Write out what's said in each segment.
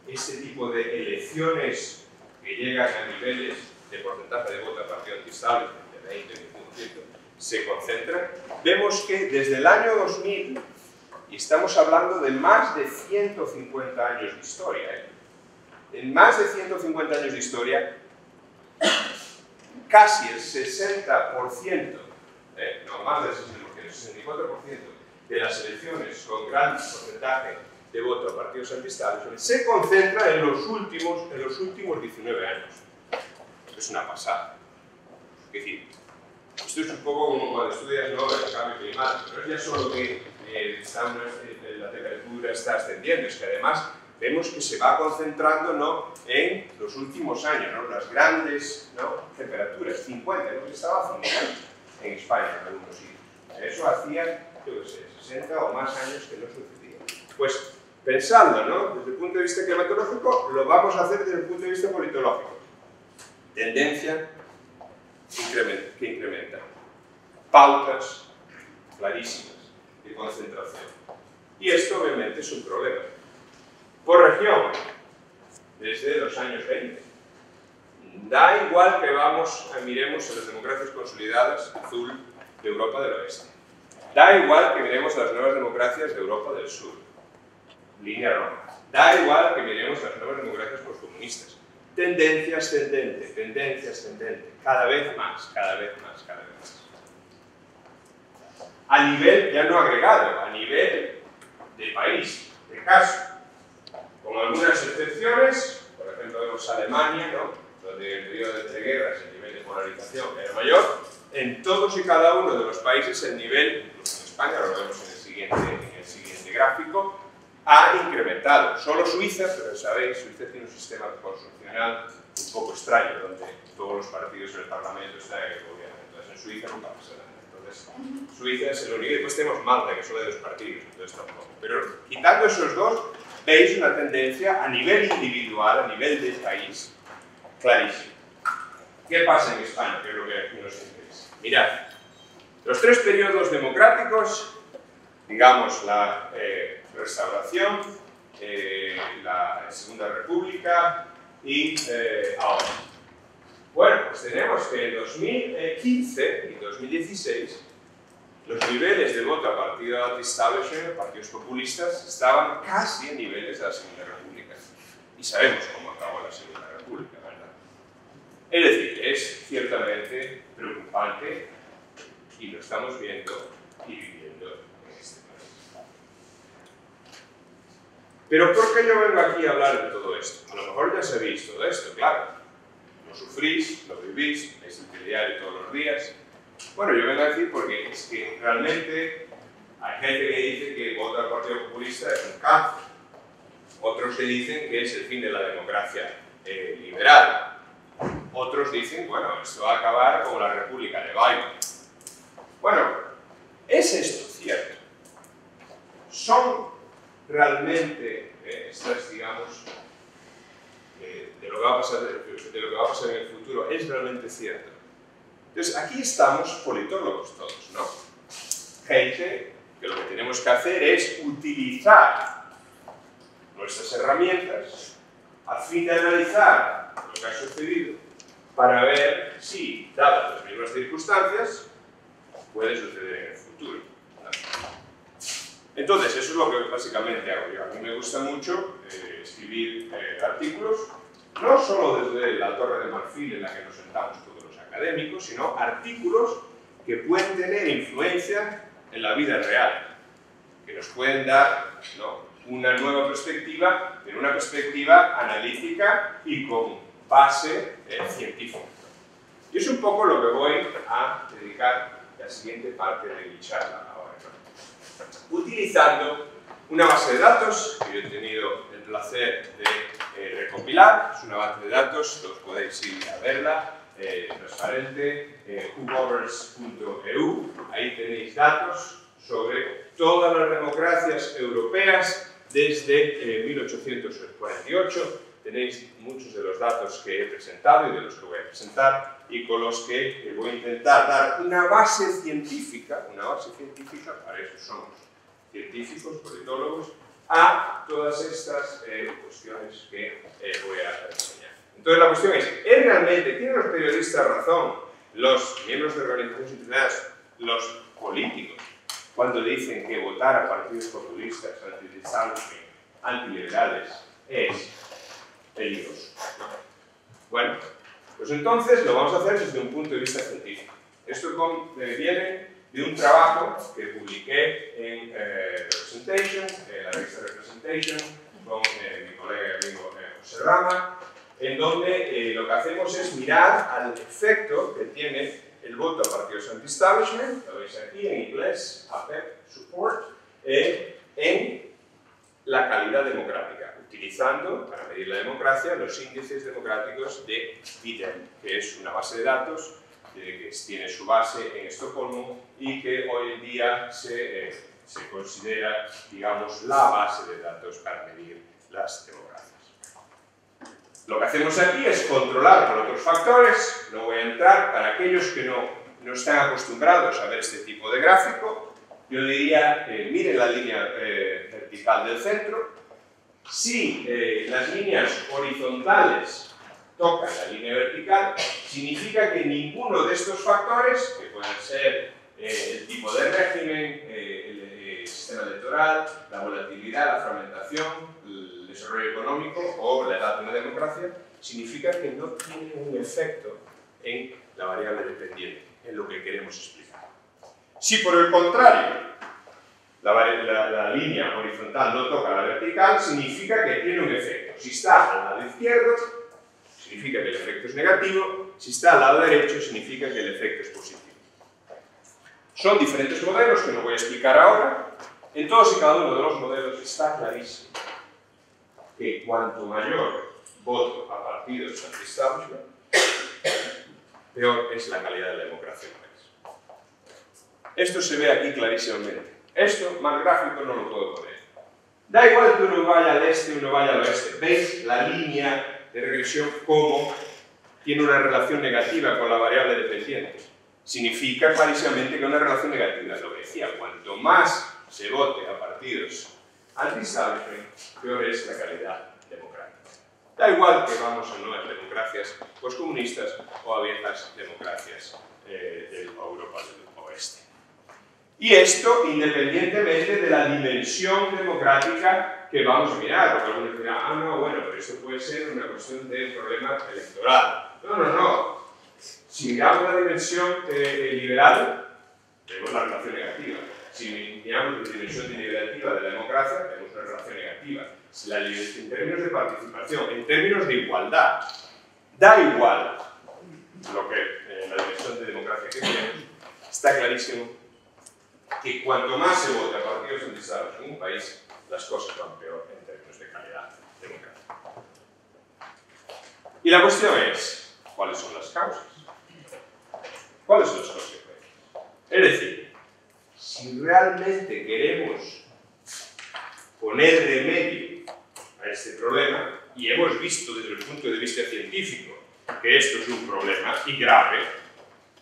este tipo de elecciones que llegan a niveles de porcentaje de voto a partido anti-establishment de 20-25%, se concentran, vemos que desde el año 2000, y estamos hablando de más de 150 años de historia, en más de 150 años de historia, casi el 60%, no más del 60%, el 64% de las elecciones con gran porcentaje de voto a partidos anti-establishment se concentra en los últimos 19 años. Es una pasada. Es decir, esto es un poco como cuando estudias, ¿no?, el cambio climático. No es ya solo que la temperatura está ascendiendo, es que además vemos que se va concentrando, ¿no?, en los últimos años, ¿no?, las grandes, ¿no?, temperaturas, 50, hemos estado a 50 en España en algunos sitios. Eso hacía, yo qué sé, 60 o más años que no sucedía. Pues pensando, ¿no?, desde el punto de vista climatológico, lo vamos a hacer desde el punto de vista politológico. Tendencia que incrementa. Pautas clarísimas de concentración. Y esto obviamente es un problema. Por región, desde los años 20. Da igual que miremos a las democracias consolidadas, azul, de Europa del Oeste. Da igual que miremos a las nuevas democracias de Europa del Sur, línea roja. Da igual que miremos a las nuevas democracias postcomunistas. Tendencia ascendente, cada vez más. A nivel, ya no agregado, a nivel de país, de caso. Con algunas excepciones, por ejemplo, vemos Alemania, ¿no?, donde en el periodo de entreguerras el nivel de polarización era mayor. En todos y cada uno de los países el nivel, incluso en España, lo vemos en el siguiente gráfico, ha incrementado. Solo Suiza, pero sabéis, Suiza tiene un sistema constitucional un poco extraño, donde todos los partidos en el Parlamento están en el gobierno. Entonces en Suiza nunca pasa nada. Entonces Suiza es el único. Y después tenemos Malta, que solo hay 2 partidos, entonces tampoco. Pero quitando esos dos, veis una tendencia a nivel individual, a nivel del país, clarísima. ¿Qué pasa en España? Que es lo que aquí nos interesa. Mirad, los 3 periodos democráticos, digamos la Restauración, la Segunda República y ahora. Bueno, pues tenemos que en 2015 y 2016 los niveles de voto a partido anti-establishment, partidos populistas, estaban casi en niveles de la Segunda República. Y sabemos cómo acabó la Segunda República, ¿verdad? Es decir, es ciertamente preocupante y lo estamos viendo y viviendo en este país. Pero ¿por qué yo vengo aquí a hablar de todo esto? A lo mejor ya sabéis todo esto, claro. Lo sufrís, lo vivís, es el diario todos los días. Bueno, yo vengo a decir porque es que realmente hay gente que dice que votar al Partido Populista es un cáncer. Otros que dicen que es el fin de la democracia liberal. Otros dicen, bueno, esto va a acabar como la República de Weimar. Bueno, ¿es esto cierto? ¿Son realmente estas, digamos, de lo que va a pasar en el futuro, es realmente cierto? Entonces, aquí estamos politólogos todos, ¿no? Gente que lo que tenemos que hacer es utilizar nuestras herramientas a fin de analizar lo que ha sucedido para ver si, dadas las mismas circunstancias, puede suceder en el futuro, ¿no? Entonces, eso es lo que básicamente hago yo. A mí me gusta mucho escribir artículos, no solo desde la Torre de Marfil en la que nos sentamos todos los académicos, sino artículos que pueden tener influencia en la vida real, que nos pueden dar, ¿no?, una nueva perspectiva, pero una perspectiva analítica y con base científica. Y es un poco lo que voy a dedicar la siguiente parte de mi charla ahora, ¿no? Utilizando una base de datos que yo he tenido el placer de recopilar. Es una base de datos, todos podéis ir a verla, transparente, whogoverns.eu. Ahí tenéis datos sobre todas las democracias europeas desde 1848. Tenéis muchos de los datos que he presentado y de los que voy a presentar y con los que voy a intentar dar una base científica, para eso somos científicos, politólogos, a todas estas cuestiones que voy a enseñar. Entonces la cuestión es realmente, ¿tienen los periodistas razón, los miembros de organizaciones internacionales, los políticos, cuando dicen que votar a partidos populistas, anti-establishment, antiliberales, es peligroso? Bueno, pues entonces lo vamos a hacer desde un punto de vista científico. Esto viene de un trabajo que publiqué en Representation, la revista Representation, con mi colega y amigo José Rama, en donde lo que hacemos es mirar al efecto que tiene el voto a partidos anti-establishment, lo veis aquí en inglés, APEC, Support, en la calidad democrática, utilizando, para medir la democracia, los índices democráticos de BIDEM, que es una base de datos que tiene su base en Estocolmo y que hoy en día se considera, digamos, la base de datos para medir las democracias. Lo que hacemos aquí es controlar por otros factores. No voy a entrar, para aquellos que no están acostumbrados a ver este tipo de gráfico, yo diría, miren la línea vertical del centro. Si las líneas horizontales tocan la línea vertical, significa que ninguno de estos factores, que pueden ser el tipo de régimen, el sistema electoral, la volatilidad, la fragmentación, el desarrollo económico o la edad de una democracia, significa que no tiene un efecto en la variable dependiente, en lo que queremos explicar. Si por el contrario la línea horizontal no toca la vertical, significa que tiene un efecto. Si está al lado izquierdo, significa que el efecto es negativo. Si está al lado derecho, significa que el efecto es positivo. Son diferentes modelos que no voy a explicar ahora. En todos y cada uno de los modelos está clarísimo que cuanto mayor voto a partidos anti-establishment, peor es la calidad de la democracia en el país. Esto se ve aquí clarísimamente. Esto, más gráfico, no lo puedo poner. Da igual que uno vaya al este o uno vaya al oeste. ¿Veis la línea de regresión como tiene una relación negativa con la variable dependiente? Significa clarísimamente que una relación negativa, lo que decía, cuanto más se vote a partidos anti-establishment, peor es la calidad democrática. Da igual que vamos a nuevas democracias postcomunistas o a viejas democracias de Europa del Oeste. Y esto independientemente de la dimensión democrática que vamos a mirar, porque algunos dirán, ah, no, bueno, pero esto puede ser una cuestión de problema electoral. No, no, no. Si miramos la dimensión liberal, tenemos la relación negativa. Si miramos la dimensión deliberativa de la democracia, tenemos una relación negativa. En términos de participación, en términos de igualdad, da igual lo que la dimensión de democracia que tenemos, está clarísimo que cuanto más se vota a partidos anti-establishment en un país, las cosas van peor en términos de calidad democrática. Y la cuestión es, ¿cuáles son las causas? ¿Cuáles son las consecuencias? Es decir, si realmente queremos poner remedio a este problema, y hemos visto desde el punto de vista científico que esto es un problema y grave,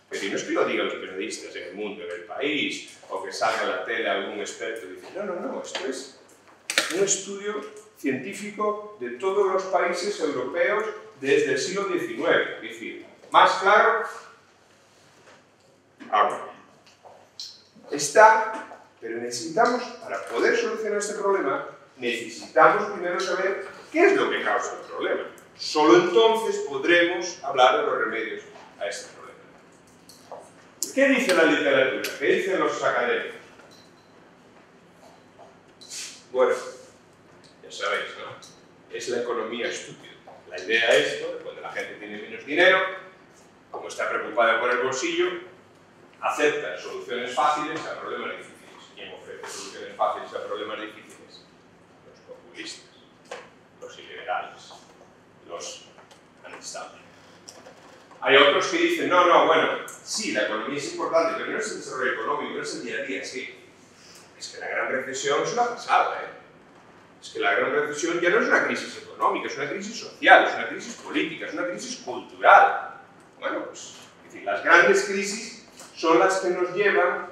pero no es que lo digan los periodistas en el mundo, en el país, o que salga a la tele algún experto y dice, no, no, no, esto es un estudio científico de todos los países europeos desde el siglo XIX. Es decir, más claro, agua. Está, pero necesitamos, para poder solucionar este problema, necesitamos primero saber qué es lo que causa el problema. Solo entonces podremos hablar de los remedios a este problema. ¿Qué dice la literatura? ¿Qué dicen los académicos? Bueno, ya sabéis, ¿no? Es la economía estúpida. La idea es, ¿no?, cuando la gente tiene menos dinero, como está preocupada por el bolsillo, acepta soluciones fáciles a problemas difíciles. ¿Quién ofrece soluciones fáciles a problemas difíciles? Los populistas, los iliberales, los anti-establishment. Hay otros que dicen, no, no, bueno, sí, la economía es importante, pero no es el desarrollo económico, no es el día a día, es que la gran recesión es una pasada, ¿eh? Es que la gran recesión ya no es una crisis económica, es una crisis social, es una crisis política, es una crisis cultural. Bueno, pues, es decir, las grandes crisis son las que nos llevan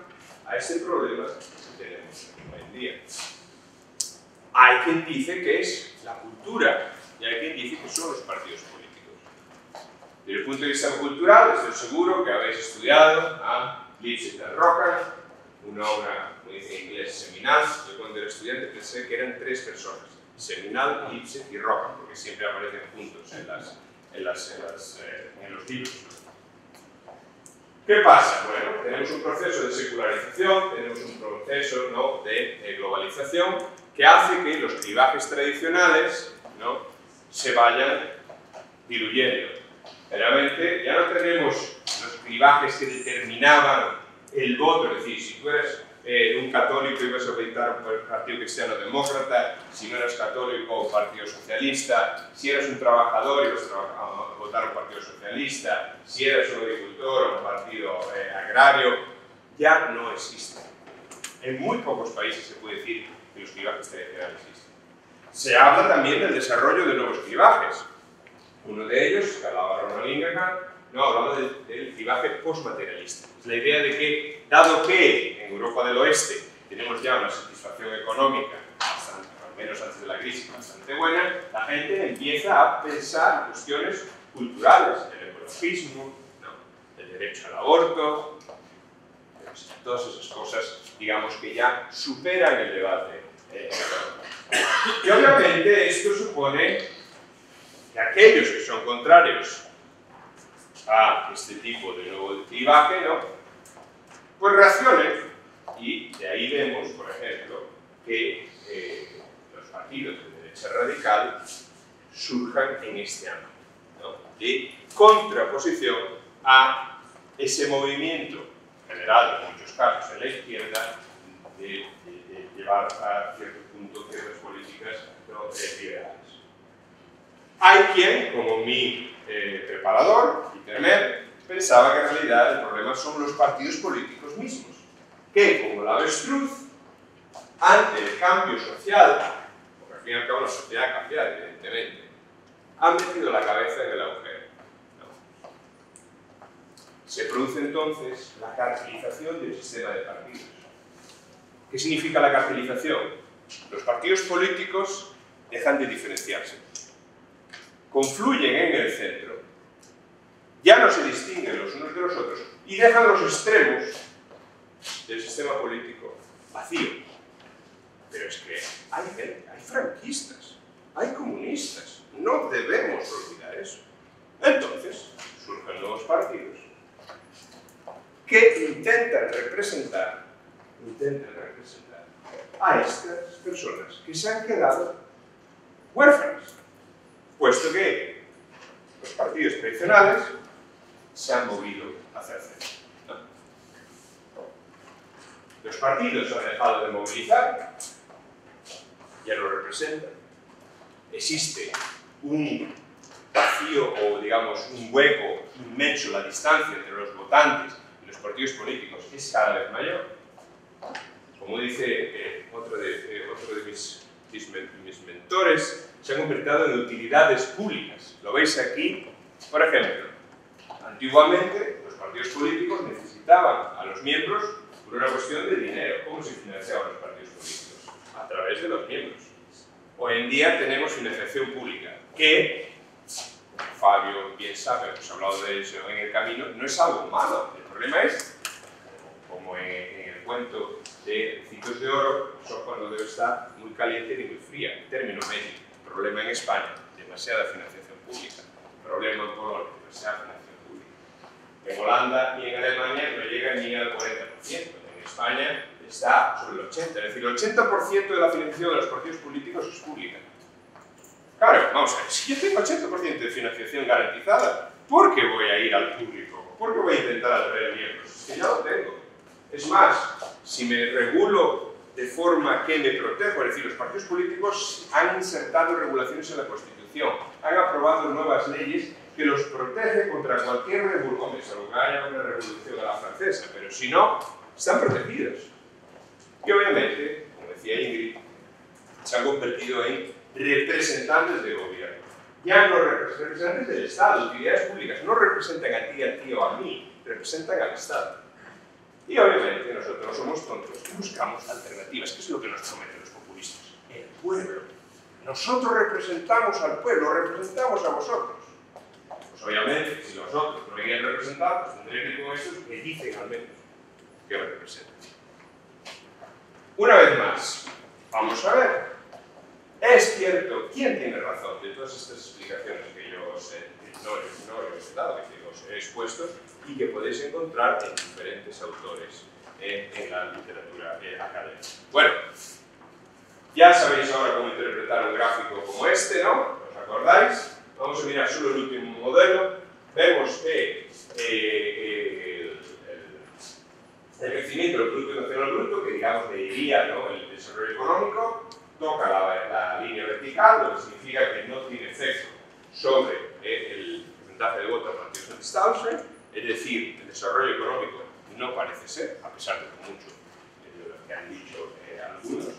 a este problema que tenemos hoy en día. hay quien dice que es la cultura y hay quien dice que son los partidos políticos. Desde el punto de vista cultural, estoy seguro que habéis estudiado a Lipset y Rockham, una obra, como dice en inglés, seminal. Yo cuando era estudiante pensé que eran 3 personas, Seminal, Lipset y Rockham, porque siempre aparecen juntos en los libros. ¿Qué pasa? Bueno, tenemos un proceso de secularización, tenemos un proceso, ¿no?, de globalización que hace que los clivajes tradicionales, ¿no?, se vayan diluyendo. Realmente ya no tenemos los clivajes que determinaban el voto, es decir, si tú eres un católico ibas a votar por el Partido Cristiano Demócrata, si no eras católico, un Partido Socialista, si eras un trabajador ibas a votar un Partido Socialista, si eras un agricultor, un partido agrario, ya no existe. En muy pocos países se puede decir que los clivajes tradicionales existen. Se habla también del desarrollo de nuevos clivajes. Uno de ellos, que hablaba Ronald Ingerman, hablaba del clivaje postmaterialista. Es la idea de que, dado que en Europa del Oeste tenemos ya una satisfacción económica, bastante, al menos antes de la crisis, bastante buena, la gente empieza a pensar cuestiones culturales, el ecologismo, el derecho al aborto, todas esas cosas, digamos, que ya superan el debate económico. Y obviamente esto supone que aquellos que son contrarios a este tipo de nuevo clivaje, pues reaccionen, y de ahí vemos, por ejemplo, que los partidos de derecha radical surjan en este ámbito, de contraposición a ese movimiento general, en muchos casos en la izquierda, de llevar a cierto punto ciertas políticas liberales. Hay quien, como mi preparador, Peter Mer, pensaba que en realidad el problema son los partidos políticos mismos, que, como la avestruz, ante el cambio social, porque al fin y al cabo la sociedad ha cambiado, evidentemente, han metido la cabeza en el agujero. Se produce entonces la cartelización del sistema de partidos. ¿Qué significa la cartelización? Los partidos políticos dejan de diferenciarse, confluyen en el centro, ya no se distinguen los unos de los otros y dejan los extremos del sistema político vacío. Pero es que hay gente, hay franquistas, hay comunistas, no debemos olvidar eso. Entonces surgen nuevos partidos que intentan representar a estas personas que se han quedado huérfanas, puesto que los partidos tradicionales se han movido hacia el centro. Los partidos han dejado de movilizar, ya no representan. Existe un vacío o, digamos, un hueco inmenso, la distancia entre los votantes y los partidos políticos es cada vez mayor. Como dice otro de mis mentores, se han convertido en utilidades públicas. Lo veis aquí, por ejemplo. Antiguamente, los partidos políticos necesitaban a los miembros por una cuestión de dinero. ¿Cómo se financiaban los partidos políticos? A través de los miembros. Hoy en día tenemos financiación pública, que, Fabio bien sabe, hemos hablado de eso en el camino, no es algo malo. El problema es, como en el cuento de Ciclos de Oro, eso cuando debe estar muy caliente y muy fría, término medio. Problema en España, demasiada financiación pública. Problema en Polonia, demasiada financiación pública. En Holanda y en Alemania no llega ni al 40%. En España está sobre el 80%. Es decir, el 80% de la financiación de los partidos políticos es pública. Claro, vamos a ver, si yo tengo 80% de financiación garantizada, ¿por qué voy a ir al público? ¿Por qué voy a intentar atraer miembros? Es que ya lo tengo. Es más, si me regulo de forma que me protejo, es decir, los partidos políticos han insertado regulaciones en la Constitución, han aprobado nuevas leyes que los protege contra cualquier revolución, salvo que haya una revolución a la francesa, pero si no, están protegidos. Y obviamente, como decía Ingrid, se han convertido en representantes de gobierno. Ya no representantes del Estado, utilidades públicas, no representan a ti o a mí, representan al Estado. Y obviamente nosotros no somos tontos y buscamos alternativas, que es lo que nos prometen los populistas. El pueblo. Nosotros representamos al pueblo, representamos a vosotros. Pues obviamente, si vosotros no me quieren representar, pues tendré que ir con esos que dicen al menos que me representan. Una vez más, vamos a ver. Es cierto, ¿quién tiene razón de todas estas explicaciones que yo os he dado, que os he expuesto y que podéis encontrar en diferentes autores en la literatura académica? Bueno, ya sabéis ahora cómo interpretar un gráfico como este, ¿no? ¿Os acordáis? Vamos a mirar solo el último modelo. Vemos que el crecimiento del Producto Nacional Bruto, que digamos mediría, ¿no?, el desarrollo económico, toca la línea vertical, lo que significa que no tiene efecto sobre el porcentaje de voto a partidos anti-establishment, es decir, el desarrollo económico no parece ser, a pesar de mucho de lo que han dicho algunos.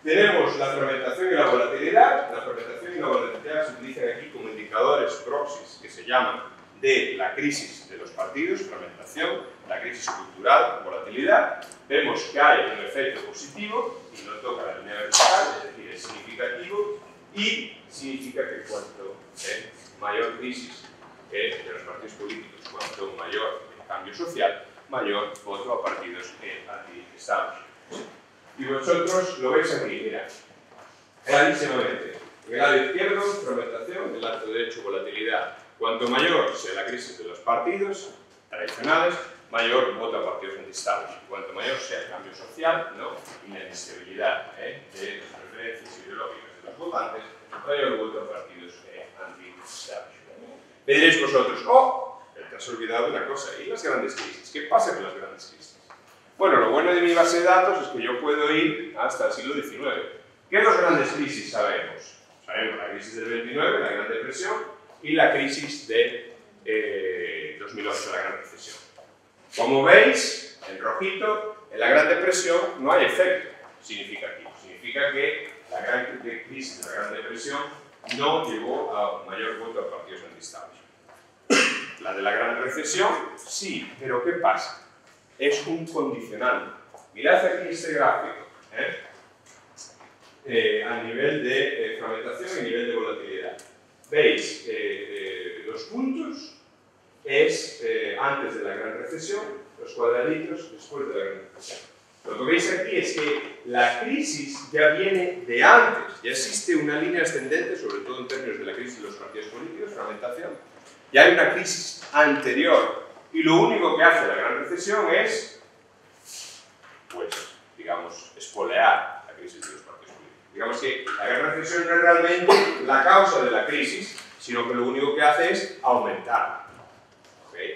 Tenemos la fragmentación y la volatilidad. La fragmentación y la volatilidad se utilizan aquí como indicadores proxies que se llaman de la crisis de los partidos, fragmentación, la crisis cultural, volatilidad. Vemos que hay un efecto positivo y no toca la línea vertical, es decir, es significativo y significa que cuanto mayor crisis de los partidos políticos, cuanto mayor cambio social, mayor voto a partidos anti-establishment. Y vosotros lo veis aquí, mira, clarísimamente. En el lado izquierdo, fragmentación, en el lado derecho, volatilidad. Cuanto mayor sea la crisis de los partidos tradicionales, mayor voto a partidos anti-establishment. Cuanto mayor sea el cambio social, ¿no?, y la inestabilidad de las preferencias ideológicas de los votantes, mayor voto a partidos anti-establishment. Me diréis vosotros, oh, te has olvidado de una cosa, ¿y las grandes crisis? ¿Qué pasa con las grandes crisis? Bueno, lo bueno de mi base de datos es que yo puedo ir hasta el siglo XIX. ¿Qué dos grandes crisis sabemos? Sabemos la crisis del 29, la Gran Depresión, y la crisis de 2008, la Gran Recesión. Como veis, en rojito, en la Gran Depresión no hay efecto significativo. Significa que la gran crisis de la Gran Depresión no llevó a mayor voto a partidos anti-establishment. La de la Gran Recesión, sí, pero ¿qué pasa? Es un condicionante. Mirad aquí este gráfico, a nivel de fragmentación y a nivel de volatilidad. Veis, los puntos es antes de la Gran Recesión, los cuadraditos después de la Gran Recesión. Lo que veis aquí es que la crisis ya viene de antes, ya existe una línea ascendente, sobre todo en términos de la crisis de los partidos políticos, fragmentación. Ya hay una crisis anterior. Y lo único que hace la Gran Recesión es, pues, digamos, espolear la crisis de los partidos políticos. Digamos que la Gran Recesión no es realmente la causa de la crisis, sino que lo único que hace es aumentarla. ¿Okay?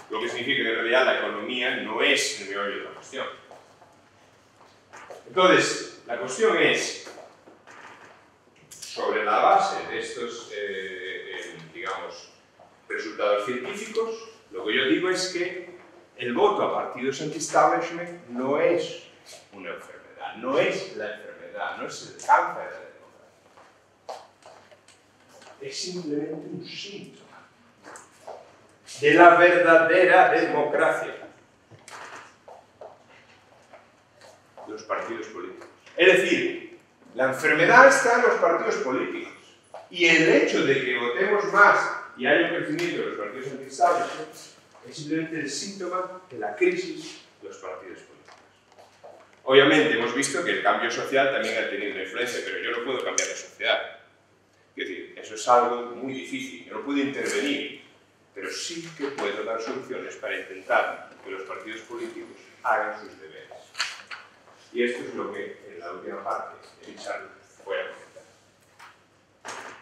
Lo que significa que en realidad la economía no es el meollo de la cuestión. Entonces, la cuestión es, sobre la base de estos, digamos, resultados científicos, lo que yo digo es que el voto a partidos anti-establishment no es una enfermedad, no es la enfermedad, no es el cáncer de la democracia. Es simplemente un síntoma de la verdadera democracia. Los partidos políticos. Es decir, la enfermedad está en los partidos políticos. Y el hecho de que votemos más y haya un crecimiento de los partidos anti-establishment es simplemente el síntoma de la crisis de los partidos políticos. Obviamente hemos visto que el cambio social también ha tenido una influencia, pero yo no puedo cambiar la sociedad. Es decir, eso es algo muy difícil, yo no puedo intervenir, pero sí que puedo dar soluciones para intentar que los partidos políticos hagan sus deberes. Y esto es lo que en la última parte de mi charla voy a comentar.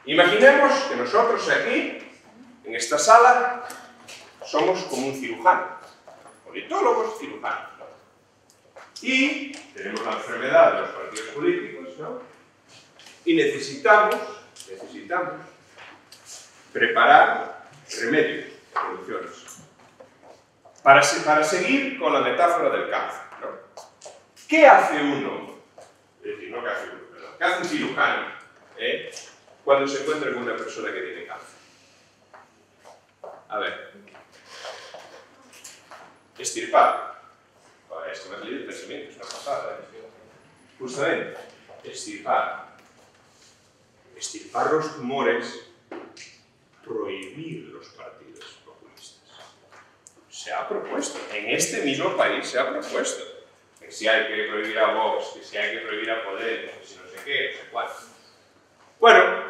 Imaginemos que nosotros aquí, en esta sala, somos como un cirujano, politólogos cirujanos, ¿no? Y tenemos la enfermedad de los partidos políticos, ¿no? Y necesitamos preparar remedios, soluciones. Para seguir con la metáfora del cáncer, ¿no? ¿Qué hace uno? Es decir, no qué hace uno, perdón. ¿Qué hace un cirujano cuando se encuentra con una persona que tiene cáncer? A ver. Extirpar. Esto me ha salido el pensamiento, es una pasada. Justamente. extirpar los tumores, prohibir los partidos populistas. Se ha propuesto, en este mismo país se ha propuesto, que si hay que prohibir a Vox, que si hay que prohibir a Podemos, que si no sé qué, no sé cuál. Bueno,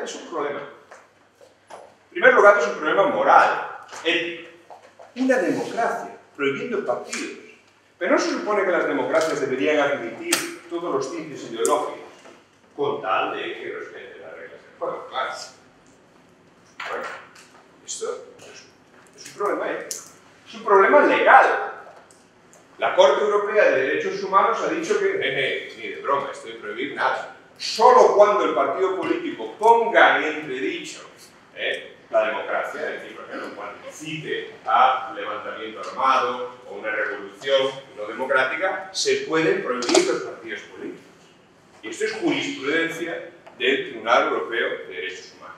es un problema. En primer lugar, es un problema moral, ético. Una democracia, prohibiendo partidos. Pero no se supone que las democracias deberían admitir todos los tintes ideológicos, con tal de que respeten las reglas del juego, claro. Bueno, esto es un problema ético. Es un problema legal. La Corte Europea de Derechos Humanos ha dicho que, ni de broma, esto de prohibir nada. Solo cuando el partido político ponga en entredicho la democracia, es decir, por ejemplo, cuando incite a levantamiento armado o una revolución no democrática, se pueden prohibir los partidos políticos. Y esto es jurisprudencia del Tribunal Europeo de Derechos Humanos.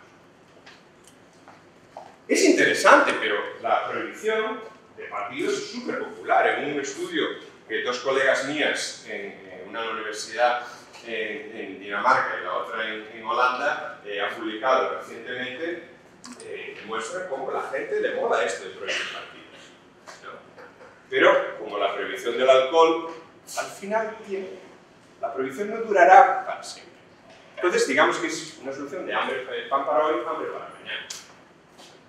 Es interesante, pero la prohibición de partidos es súper popular. En un estudio que dos colegas mías en una universidad en Dinamarca y la otra en Holanda han publicado recientemente, demuestra cómo a la gente le mola esto de prohibir partidos, ¿no? Pero, como la prohibición del alcohol, al final la prohibición no durará para siempre. Entonces, digamos que es una solución de pan para hoy, hambre para mañana.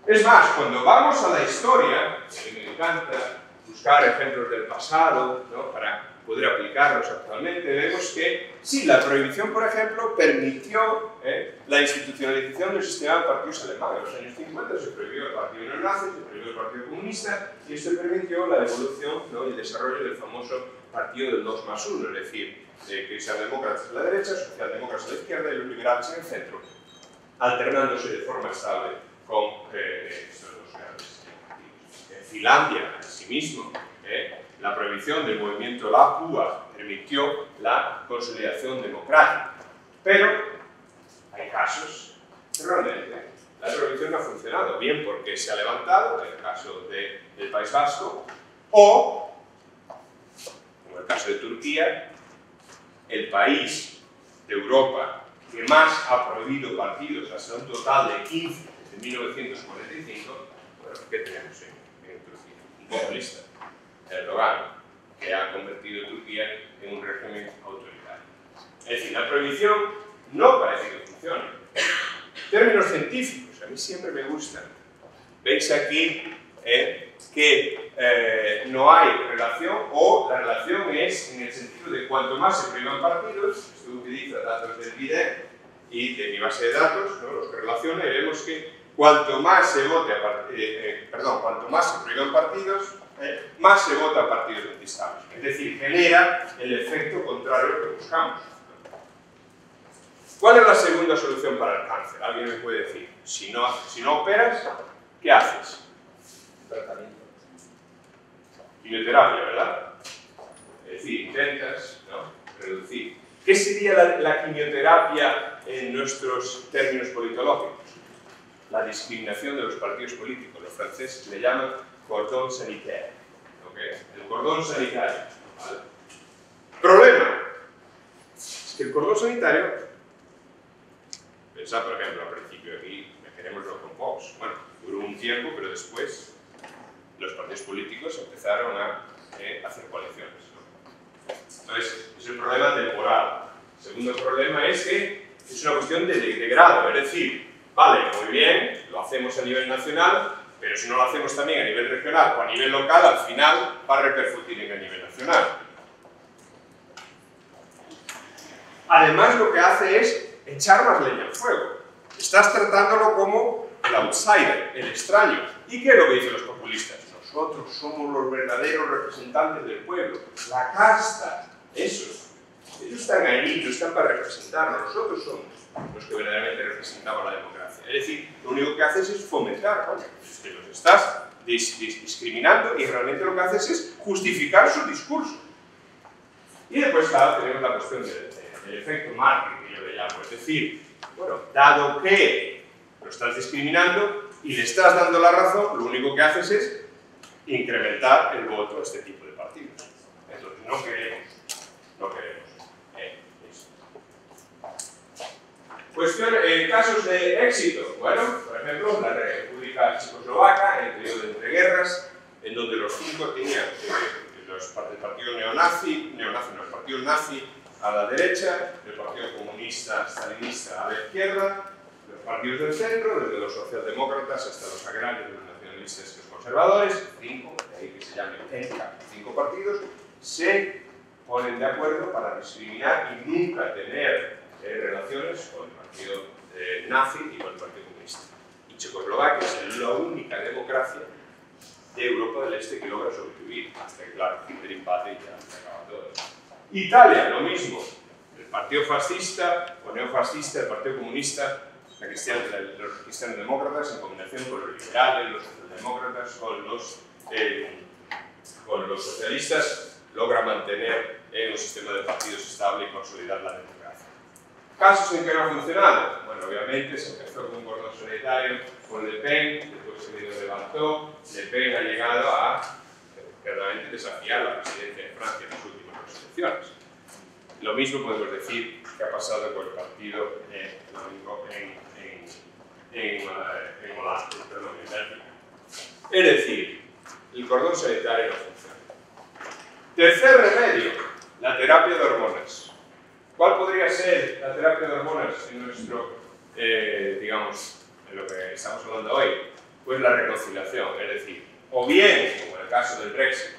Es más, cuando vamos a la historia, a mí me encanta buscar ejemplos del pasado, ¿no?, para poder aplicarlos actualmente, vemos que sí, la prohibición, por ejemplo, permitió la institucionalización del sistema de partidos alemanes. En los años 50 se prohibió el partido neonazi, se prohibió el partido comunista, y esto permitió la evolución, ¿no?, y el desarrollo del famoso partido del 2+1, es decir, de cristiandemócratas a la derecha, socialdemócratas a la izquierda y los liberales en el centro, alternándose de forma estable con estos dos grandes partidos. En Finlandia, asimismo, la prohibición del movimiento La Púa permitió la consolidación democrática. Pero hay casos que realmente la prohibición no ha funcionado, bien porque se ha levantado, en el caso del País Vasco, o, como en el caso de Turquía, el país de Europa que más ha prohibido partidos, hasta un total de 15 desde 1945, bueno, ¿qué tenemos en Turquía? Un populista, Erdogan, que ha convertido Turquía en un régimen autoritario. Es decir, la prohibición no parece que funcione. Términos científicos, a mí siempre me gustan. Veis aquí que no hay relación, o la relación es en el sentido de cuanto más se prohíban partidos, esto utiliza datos del BIDEC y de mi base de datos, ¿no?, los que relaciona, y vemos que cuanto más se vote cuanto más se prohíban partidos, más se vota a partidos antiestables. Es decir, genera el efecto contrario que buscamos. ¿Cuál es la segunda solución para el cáncer? Alguien me puede decir, si no operas, ¿qué haces? Tratamiento. Quimioterapia, ¿verdad? Es decir, intentas, ¿no?, reducir. ¿Qué sería la quimioterapia en nuestros términos politológicos? La discriminación de los partidos políticos. Los franceses le llaman cordón sanitaire. ¿Okay? El cordón sanitario. ¿Vale? Problema. Es que el cordón sanitario, pensad, por ejemplo, al principio aquí, imaginémoslo con Vox. Bueno, duró un tiempo, pero después los partidos políticos empezaron a hacer coaliciones, ¿no? Entonces, es un problema temporal. El segundo problema es que es una cuestión de grado, es decir, vale, muy bien, lo hacemos a nivel nacional, pero si no lo hacemos también a nivel regional o a nivel local, al final va a repercutir en el nivel nacional. Además, lo que hace es echar más leña al fuego. Estás tratándolo como el outsider, el extraño. ¿Y qué es lo que dicen los populistas? Nosotros somos los verdaderos representantes del pueblo, la casta, esos. Ellos están ahí, no están para representarnos, nosotros somos los que verdaderamente representamos la democracia. Es decir, lo único que haces es fomentar, ¿no?, es que los estás discriminando y realmente lo que haces es justificar su discurso. Y después, claro, tenemos la cuestión del efecto marketing, que yo le llamo. Es decir, bueno, dado que lo estás discriminando y le estás dando la razón, lo único que haces es incrementar el voto a este tipo de partidos. Entonces, no queremos eso. Casos de éxito. Bueno, por ejemplo, la República Checoslovaca, el periodo de entreguerras, en donde los 5 tenían el partido el partido nazi a la derecha, el partido comunista stalinista a la izquierda, los partidos del centro, desde los socialdemócratas hasta los agrarios, los nacionalistas y los conservadores, 5, de ahí que se llamen 5 partidos, se ponen de acuerdo para discriminar y nunca tener relaciones con el partido nazi y con el partido comunista. Y Checoslovaquia es la única democracia de Europa del Este que logra sobrevivir, hasta que, claro, el empate y ya se acaba todo. Italia, lo mismo. El partido fascista o neofascista, el partido comunista, los cristianos-demócratas, en combinación con los liberales, los socialdemócratas, con los socialistas, logra mantener un sistema de partidos estable y consolidar la democracia. Casos en que no ha funcionado. Bueno, obviamente se empezó con un cordón sanitario con Le Pen, después se lo levantó. Le Pen ha llegado a verdaderamente desafiar la presidencia de Francia en las últimas elecciones. Lo mismo podemos decir que ha pasado con el partido en Bélgica. Es decir, el cordón sanitario no funciona. Tercer remedio, la terapia de hormonas. ¿Cuál podría ser la terapia de hormonas en nuestro, digamos, en lo que estamos hablando hoy? Pues la reconciliación, es decir, o bien, como en el caso del Brexit,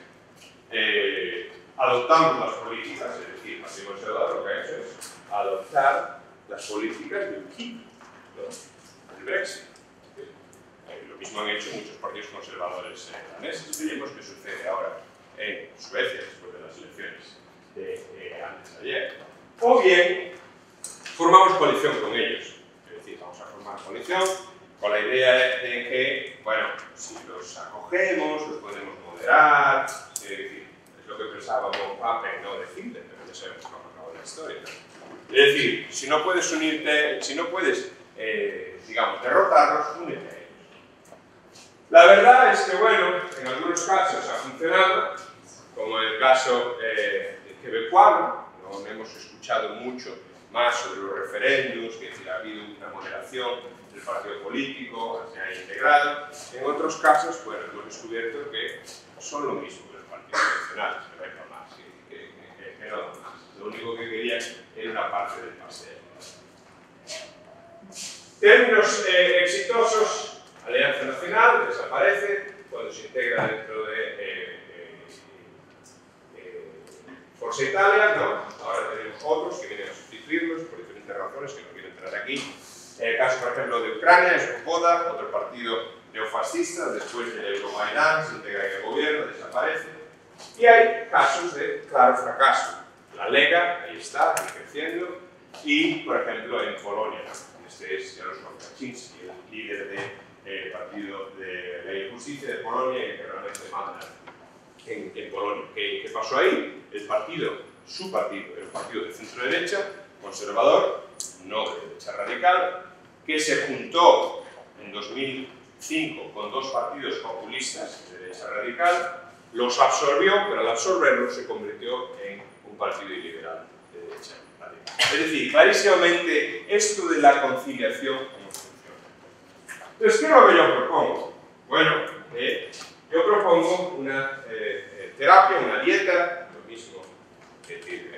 adoptamos las políticas, es decir, el Partido Conservador lo que ha hecho es adoptar las políticas del KIP, ¿no? del Brexit. Lo mismo han hecho muchos partidos conservadores daneses. Veremos qué sucede ahora en Suecia después de las elecciones de antes de ayer. O bien, formamos coalición con ellos. Es decir, vamos a formar coalición con la idea de que, bueno, si los acogemos, los podemos moderar, es decir, es lo que pensaba von Papen, no de Hitler, pero ya sabemos cómo acabó la historia, ¿no? Es decir, si no puedes unirte, si no puedes, digamos, derrotarlos, únete a ellos. La verdad es que, bueno, en algunos casos ha funcionado, como en el caso quebecuano. No hemos escuchado mucho más sobre los referéndums, que si ha habido una moderación del partido político, se ha integrado. En otros casos, bueno, hemos descubierto que son lo mismo que los partidos nacionales, que vengan más, que no dan más. Lo único que querían era una parte del pastel. Términos exitosos, Alianza Nacional desaparece cuando se integra dentro de Forza Italia, ¿no? Ahora tenemos otros que vienen a sustituirlos por diferentes razones que no quiero entrar aquí. En el caso, por ejemplo, de Ucrania, es Svoboda, otro partido neofascista, después del Euromaidán, se integra en el gobierno, desaparece. Y hay casos de claro fracaso. La Lega, ahí está, creciendo, y, por ejemplo, en Polonia, ¿no? Este es Jarosław Kaczyński, el líder del Partido de Ley y Justicia de Polonia, y que realmente manda en Polonia. ¿Qué pasó ahí? El partido, su partido, era un partido de centro-derecha, conservador, no de derecha radical, que se juntó en 2005 con dos partidos populistas de derecha radical, los absorbió, pero al absorberlos se convirtió en un partido iliberal de derecha radical. Es decir, clarísimamente, esto de la conciliación no funciona. Entonces, ¿qué es lo que yo propongo? Bueno, yo propongo una terapia, una dieta, lo mismo, es decir,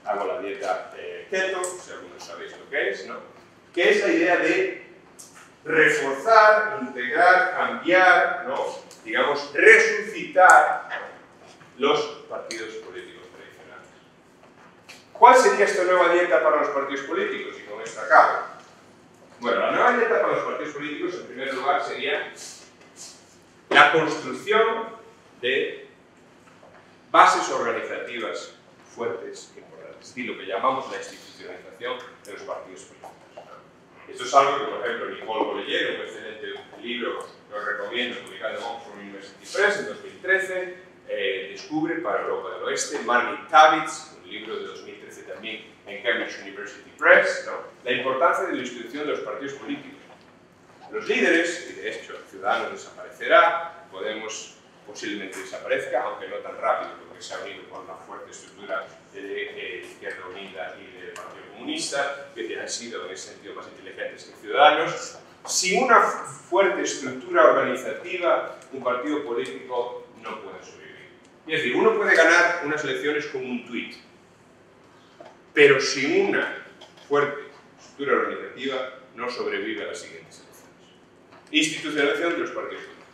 hago la dieta keto, si algunos sabéis lo que es, ¿no? Que es la idea de reforzar, integrar, cambiar, ¿no? Digamos, resucitar los partidos políticos tradicionales. ¿Cuál sería esta nueva dieta para los partidos políticos? Y con esto acabo. Bueno, la nueva dieta para los partidos políticos, en primer lugar, sería la construcción de bases organizativas fuertes e importantes, y lo que llamamos la institucionalización de los partidos políticos. Esto es algo que, por ejemplo, Nicole Bolleyer, un excelente libro que os recomiendo, publicado en Oxford University Press en 2013, descubre para Europa del Oeste. Margit Tavits, un libro de 2013 también en Cambridge University Press, ¿no? La importancia de la institución de los partidos políticos. Los líderes, y de hecho Ciudadanos desaparecerá, Podemos posiblemente desaparezca, aunque no tan rápido, porque se ha unido con una fuerte estructura de Izquierda Unida y del Partido Comunista. han sido en ese sentido más inteligentes que Ciudadanos. Sin una fuerte estructura organizativa, un partido político no puede sobrevivir. Es decir, uno puede ganar unas elecciones con un tuit, pero sin una fuerte estructura organizativa no sobrevive a las siguientes elecciones. Institucionalización de los partidos políticos.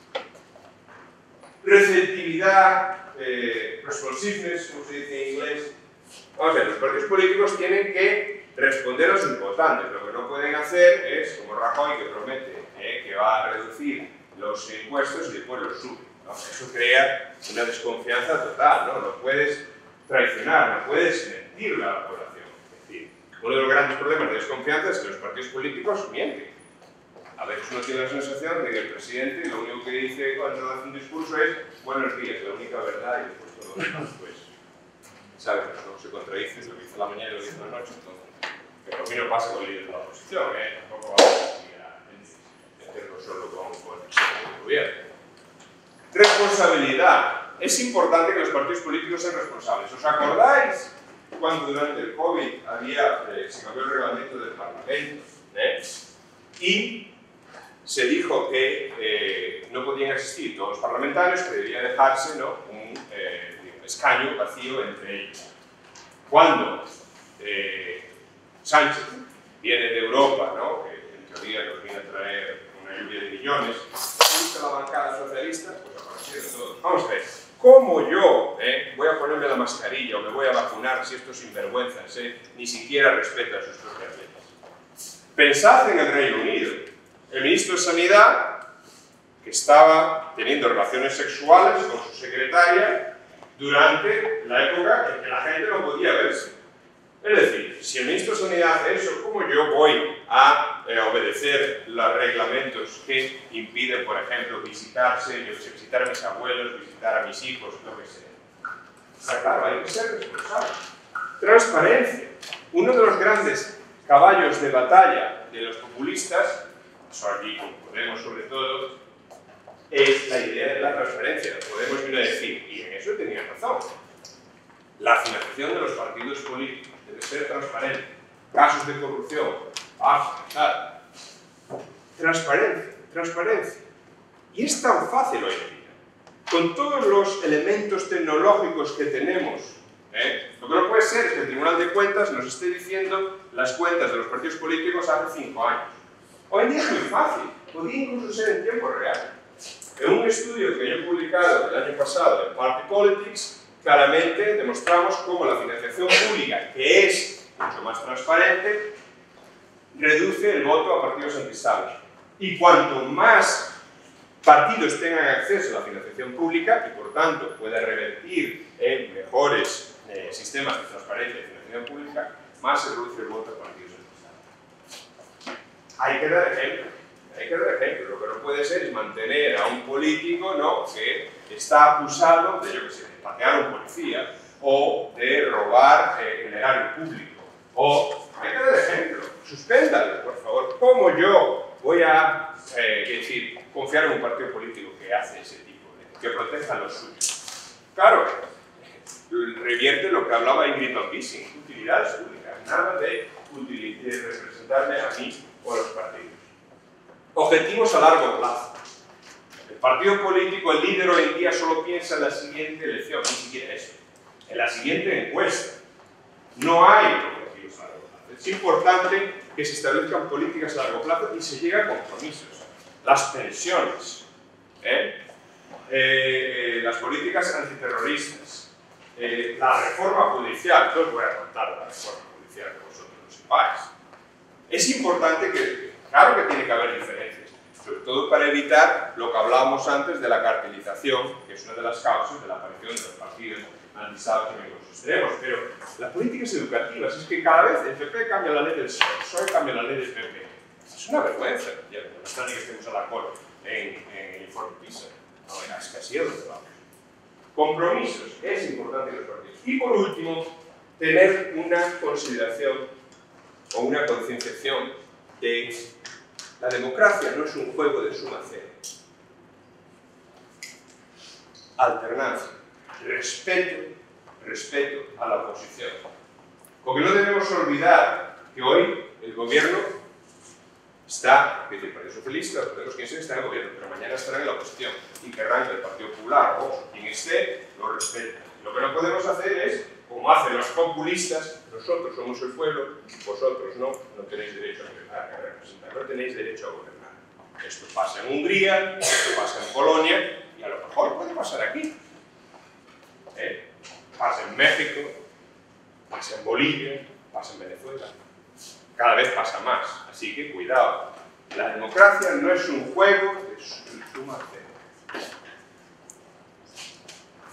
Receptividad, responsiveness, como se dice en inglés. Vamos a ver, los partidos políticos tienen que responder a los importantes. Lo que no pueden hacer es, como Rajoy, que promete que va a reducir los impuestos y después los sube, ¿no? Eso crea una desconfianza total, ¿no? No puedes traicionar, no puedes mentirle a la población. Es decir, uno de los grandes problemas de desconfianza es que los partidos políticos mienten. A veces uno tiene la sensación de que el presidente lo único que dice cuando hace un discurso es buenos días, la única verdad, y después todo lo demás, pues, ¿sabes? No se contradice lo que dice la mañana y lo que dice la noche, entonces. Pero a mí no pasa con el líder de la oposición, tampoco vamos a meterlo solo con el presidente del gobierno. Responsabilidad. Es importante que los partidos políticos sean responsables. ¿Os acordáis cuando durante el COVID se cambió el reglamento del Parlamento? Y se dijo que no podían asistir todos los parlamentarios, que debía dejarse, ¿no?, un escaño vacío entre ellos. Cuando Sánchez viene de Europa, ¿no?, que en teoría nos viene a traer una lluvia de millones, busca la bancada socialista, pues aparecieron todos. Vamos a ver, ¿cómo yo voy a ponerme la mascarilla o me voy a vacunar si estos sinvergüenzas ni siquiera respetan sus propias leyes? Pensad en el Reino Unido. El ministro de Sanidad, que estaba teniendo relaciones sexuales con su secretaria durante la época en que la gente no podía verse. Es decir, si el ministro de Sanidad hace eso, ¿cómo yo voy a obedecer los reglamentos que impiden, por ejemplo, visitarse, visitar a mis abuelos, visitar a mis hijos, lo que sea? Está claro, hay que ser responsable. Transparencia. Uno de los grandes caballos de batalla de los populistas, eso aquí con Podemos sobre todo, es la idea de la transparencia. Podemos vino a decir, y en eso tenía razón, la financiación de los partidos políticos debe ser transparente. Casos de corrupción, tal. Transparencia, transparencia. Y es tan fácil hoy en día. Con todos los elementos tecnológicos que tenemos, lo que no puede ser es que el Tribunal de Cuentas nos esté diciendo las cuentas de los partidos políticos hace 5 años. Hoy en día es muy fácil, podría incluso ser en tiempo real. En un estudio que yo he publicado el año pasado en Party Politics, claramente demostramos cómo la financiación pública, que es mucho más transparente, reduce el voto a partidos antiestados. Y cuanto más partidos tengan acceso a la financiación pública y por tanto pueda revertir en mejores sistemas de transparencia y financiación pública, más se reduce el voto a partidos antiestados. Hay que dar ejemplo. Hay que dar ejemplo. Lo que no puede ser es mantener a un político, ¿no?, que está acusado de, yo qué sé, de patear a un policía o de robar el erario público. O hay que dar ejemplo. Suspéndalo, por favor. ¿Cómo yo voy a confiar en un partido político que hace ese tipo de, que proteja a los suyos? Claro, revierte lo que hablaba Ingrid Van Bissing, utilidades públicas, nada de representarme a mí o a los partidos. Objetivos a largo plazo. El partido político, el líder hoy en día solo piensa en la siguiente elección, ni siquiera eso, en la siguiente encuesta. No hay objetivos a largo plazo. Es importante que se establezcan políticas a largo plazo y se llegue a compromisos. Las pensiones, las políticas antiterroristas, la reforma judicial. No os voy a contar la reforma judicial que vosotros no sepáis. Es importante que, claro que tiene que haber diferencias, sobre todo para evitar lo que hablábamos antes de la cartelización, que es una de las causas de la aparición de los partidos antiestados en los extremos. Pero las políticas educativas, es que cada vez el PP cambia la ley del PSOE, el PSOE cambia la ley del PP. Es una vergüenza, ya no está ni que estemos a la cola en el informe PISA. No, es que así es donde vamos. Compromisos, es importante en los partidos. Y por último, tener una consideración o una concienciación de la democracia no es un juego de suma cero. Alternancia, respeto a la oposición. Porque no debemos olvidar que hoy el gobierno está, es decir, el Partido Socialista, los que está en el gobierno, pero mañana estarán en la oposición y querrán que el Partido Popular o quien esté lo respete. Lo que no podemos hacer es, como hacen los populistas, nosotros somos el pueblo, vosotros no tenéis derecho a representar, no tenéis derecho a gobernar. Esto pasa en Hungría, esto pasa en Polonia y a lo mejor puede pasar aquí. Pasa en México, pasa en Bolivia, pasa en Venezuela. Cada vez pasa más, así que cuidado. La democracia no es un juego de suma cero.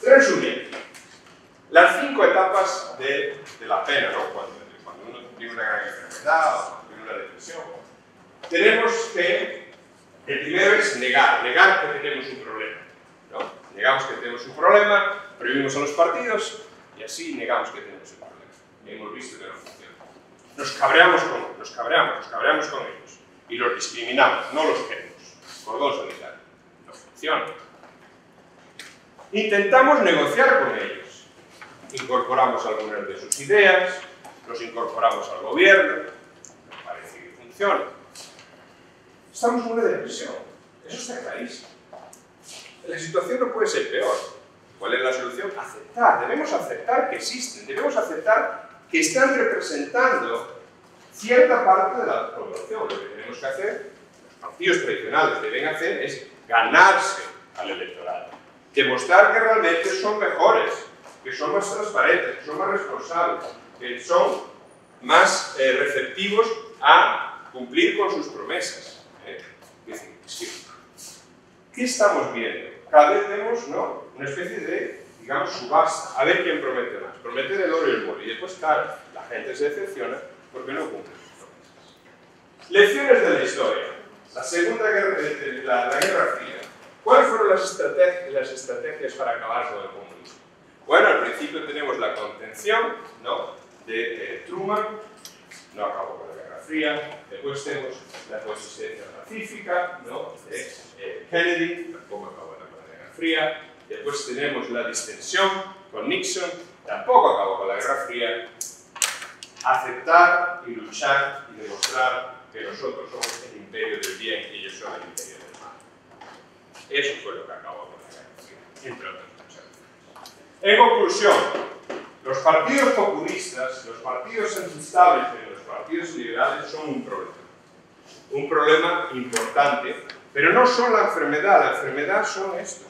Resumiendo, las 5 etapas de la pena, ¿no? Cuando uno tiene una gran enfermedad o cuando tiene una depresión, tenemos que, el primero es negar que tenemos un problema, ¿no? Negamos que tenemos un problema, prohibimos a los partidos y así negamos que tenemos un problema. Y hemos visto que no funciona. Nos cabreamos con ellos y los discriminamos, no los queremos. Cordón sanitario. No funciona. Intentamos negociar con ellos. Incorporamos algunas de sus ideas, los incorporamos al gobierno, nos parece que funciona. Estamos en una depresión, eso está clarísimo. La situación no puede ser peor. ¿Cuál es la solución? Aceptar, debemos aceptar que existen, debemos aceptar que están representando cierta parte de la población. Lo que tenemos que hacer, los partidos tradicionales deben hacer, es ganarse al electorado. Demostrar que realmente son mejores, que son más transparentes, que son más responsables, que son más receptivos a cumplir con sus promesas. ¿Qué estamos viendo? Cada vez vemos, ¿no?, una especie de, digamos, subasta. A ver quién promete más. Promete el oro y el moro. Y después, claro, la gente se decepciona porque no cumple sus promesas. Lecciones de la historia. La Segunda Guerra, la Guerra Fría. ¿Cuáles fueron las estrategias para acabar con el comunismo? Bueno, al principio tenemos la contención, ¿no?, de Truman, no acabó con la Guerra Fría. Después tenemos la coexistencia pacífica, ¿no?, de Kennedy, tampoco acabó con la Guerra Fría. Después tenemos la distensión con Nixon, tampoco acabó con la Guerra Fría. Aceptar y luchar y demostrar que nosotros somos el imperio del bien y ellos son el imperio del mal. Eso fue lo que acabó con la Guerra Fría, entre otras muchas cosas. En conclusión, los partidos populistas, los partidos anti-establishment, los partidos liberales son un problema. Un problema importante, pero no son la enfermedad son estos.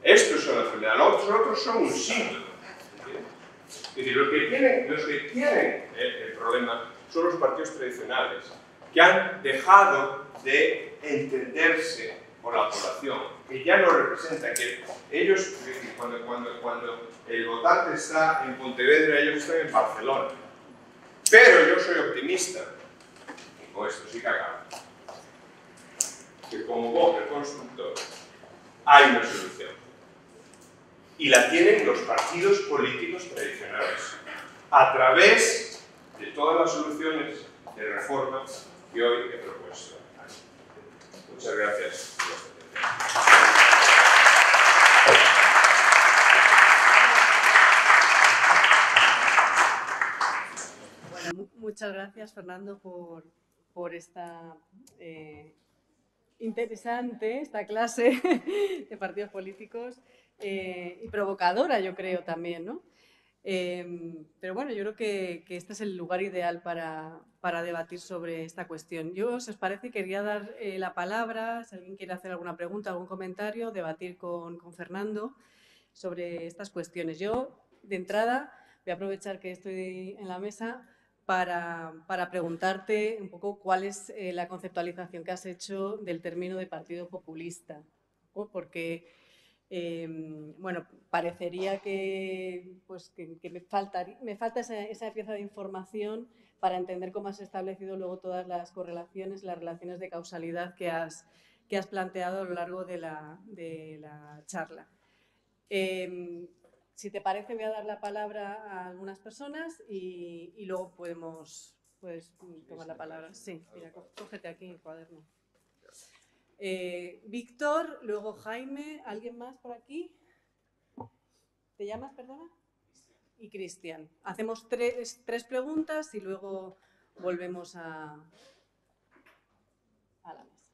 Estos son la enfermedad, los otros son un síntoma. Es decir, los que tienen el problema son los partidos tradicionales, que han dejado de entenderse por la población, que ya no representan, que ellos, es decir, cuando el votante está en Pontevedra, ellos están en Barcelona. Pero yo soy optimista, y con esto sí que acabo, que como vos, el constructor, hay una solución. Y la tienen los partidos políticos tradicionales, a través de todas las soluciones de reforma que hoy he propuesto. Muchas gracias. Bueno, muchas gracias, Fernando, por esta interesante, esta clase de partidos políticos y provocadora, yo creo, también, ¿no? Pero bueno, yo creo que este es el lugar ideal para debatir sobre esta cuestión. Yo, si os parece, quería dar la palabra, si alguien quiere hacer alguna pregunta, algún comentario, debatir con Fernando sobre estas cuestiones. Yo, de entrada, voy a aprovechar que estoy en la mesa para preguntarte un poco cuál es la conceptualización que has hecho del término de partido populista, ¿no? Porque bueno, parecería que me falta esa pieza de información para entender cómo has establecido luego todas las correlaciones, las relaciones de causalidad que has planteado a lo largo de la charla. Si te parece, voy a dar la palabra a algunas personas y luego puedes tomar la palabra. Sí, mira, cógete aquí el cuaderno. Víctor, luego Jaime, ¿alguien más por aquí? ¿Te llamas, perdona? Y Cristian. Hacemos tres preguntas y luego volvemos a la mesa.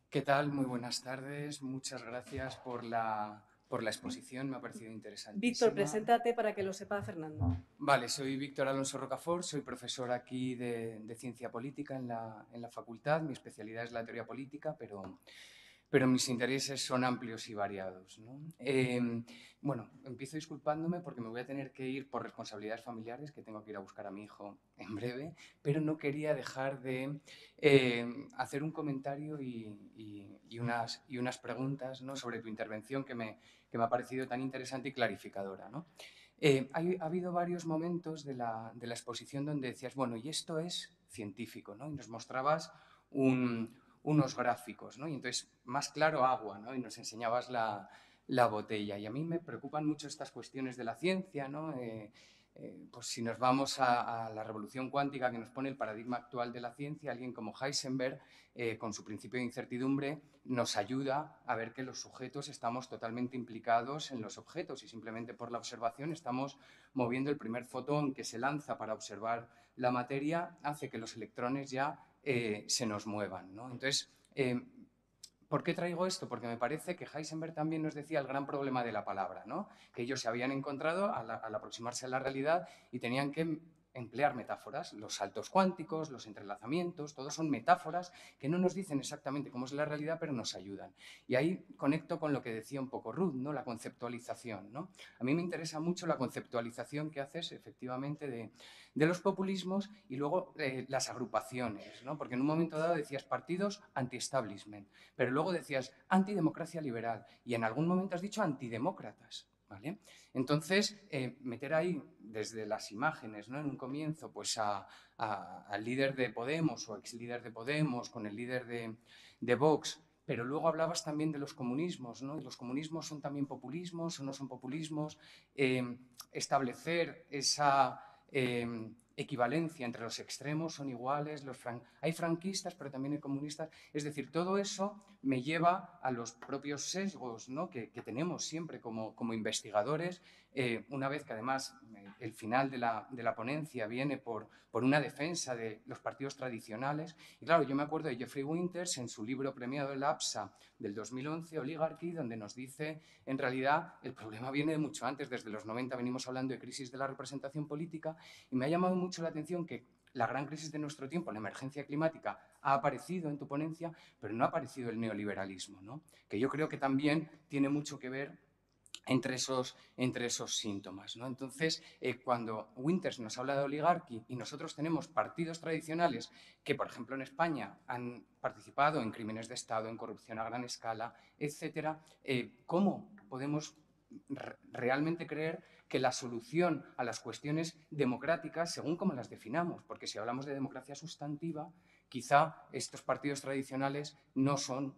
¿Qué tal? Muy buenas tardes. Muchas gracias por la exposición. Me ha parecido interesantísima. Víctor, preséntate para que lo sepa Fernando. Vale, soy Víctor Alonso Rocafort, soy profesor aquí de Ciencia Política en la facultad. Mi especialidad es la teoría política, pero mis intereses son amplios y variados, ¿no? Bueno, empiezo disculpándome porque me voy a tener que ir por responsabilidades familiares, que tengo que ir a buscar a mi hijo en breve, pero no quería dejar de hacer un comentario y unas preguntas, ¿no?, sobre tu intervención que me ha parecido tan interesante y clarificadora, ¿no? Ha habido varios momentos de la exposición donde decías, bueno, y esto es científico, ¿no? Y nos mostrabas unos gráficos, ¿no? Y entonces, más claro, agua, ¿no? Y nos enseñabas la botella. Y a mí me preocupan mucho estas cuestiones de la ciencia, ¿no? Pues si nos vamos a la revolución cuántica que nos pone el paradigma actual de la ciencia, alguien como Heisenberg, con su principio de incertidumbre, nos ayuda a ver que los sujetos estamos totalmente implicados en los objetos y simplemente por la observación estamos moviendo el primer fotón que se lanza para observar la materia, hace que los electrones ya se nos muevan, ¿no? Entonces, ¿por qué traigo esto? Porque me parece que Heisenberg también nos decía el gran problema de la palabra, ¿no? Que ellos se habían encontrado al aproximarse a la realidad y tenían que emplear metáforas. Los saltos cuánticos, los entrelazamientos, todos son metáforas que no nos dicen exactamente cómo es la realidad, pero nos ayudan. Y ahí conecto con lo que decía un poco Ruth, ¿no? La conceptualización, ¿no? A mí me interesa mucho la conceptualización que haces, efectivamente, de los populismos y luego las agrupaciones, ¿no? Porque en un momento dado decías partidos anti-establishment, pero luego decías antidemocracia liberal y en algún momento has dicho antidemócratas, ¿vale? Entonces, meter ahí desde las imágenes, ¿no?, en un comienzo, pues al líder de Podemos o ex líder de Podemos con el líder de Vox, pero luego hablabas también de los comunismos, ¿no? Y los comunismos son también populismos o no son populismos. Establecer esa equivalencia entre los extremos, son iguales, hay franquistas pero también hay comunistas, es decir, todo eso me lleva a los propios sesgos, ¿no?, que tenemos siempre como investigadores, una vez que además el final de la ponencia viene por una defensa de los partidos tradicionales. Y claro, yo me acuerdo de Jeffrey Winters en su libro premiado en la APSA del 2011, Oligarchy, donde nos dice, en realidad, el problema viene de mucho antes, desde los 90 venimos hablando de crisis de la representación política, y me ha llamado mucho la atención que la gran crisis de nuestro tiempo, la emergencia climática, ha aparecido en tu ponencia, pero no ha aparecido el neoliberalismo, ¿no?, que yo creo que también tiene mucho que ver entre esos síntomas, ¿no? Entonces, cuando Winters nos habla de oligarquía y nosotros tenemos partidos tradicionales que, por ejemplo, en España han participado en crímenes de Estado, en corrupción a gran escala, etcétera, ¿cómo podemos realmente creer que la solución a las cuestiones democráticas, según como las definamos, porque si hablamos de democracia sustantiva, quizá estos partidos tradicionales no son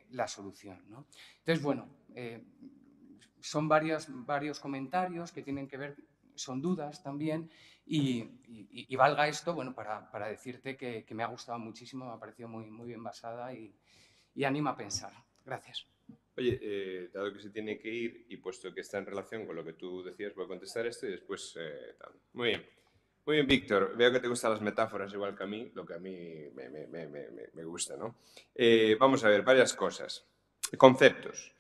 la solución, ¿no? Entonces, bueno, son varios comentarios que tienen que ver, son dudas también, y valga esto, bueno, para decirte que me ha gustado muchísimo, me ha parecido muy, muy bien basada y anima a pensar. Gracias. Oye, dado que se tiene que ir y puesto que está en relación con lo que tú decías, voy a contestar esto y después tal. Muy bien. Muy bien, Víctor. Veo que te gustan las metáforas igual que a mí, lo que a mí me gusta, ¿no? Vamos a ver, varias cosas. Conceptos.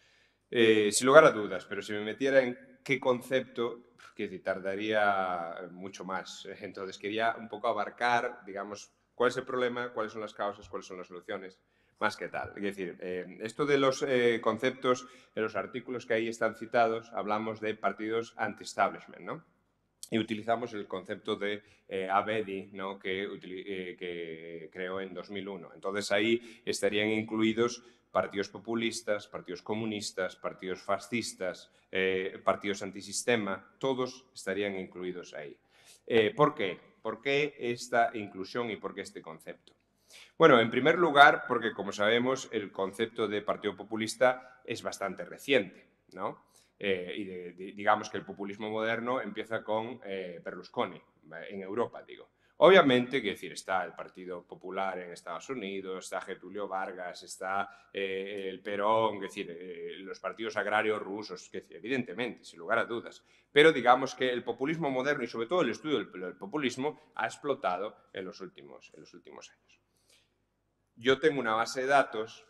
Sin lugar a dudas, pero si me metiera en qué concepto, que tardaría mucho más. Entonces quería un poco abarcar, digamos, cuál es el problema, cuáles son las causas, cuáles son las soluciones, más que tal. Es decir, esto de los conceptos, en los artículos que ahí están citados, hablamos de partidos anti-establishment, ¿no? Y utilizamos el concepto de Abedi, ¿no?, que creó en 2001. Entonces ahí estarían incluidos partidos populistas, partidos comunistas, partidos fascistas, partidos antisistema, todos estarían incluidos ahí. ¿Por qué? ¿Por qué esta inclusión y por qué este concepto? Bueno, en primer lugar, porque como sabemos, el concepto de partido populista es bastante reciente, ¿no? Digamos que el populismo moderno empieza con Berlusconi, en Europa, digo. Obviamente, quiero decir, está el Partido Popular en Estados Unidos, está Getúlio Vargas, está el Perón, es decir, los partidos agrarios rusos, que evidentemente, sin lugar a dudas. Pero digamos que el populismo moderno y sobre todo el estudio del populismo ha explotado en los últimos años. Yo tengo una base de datos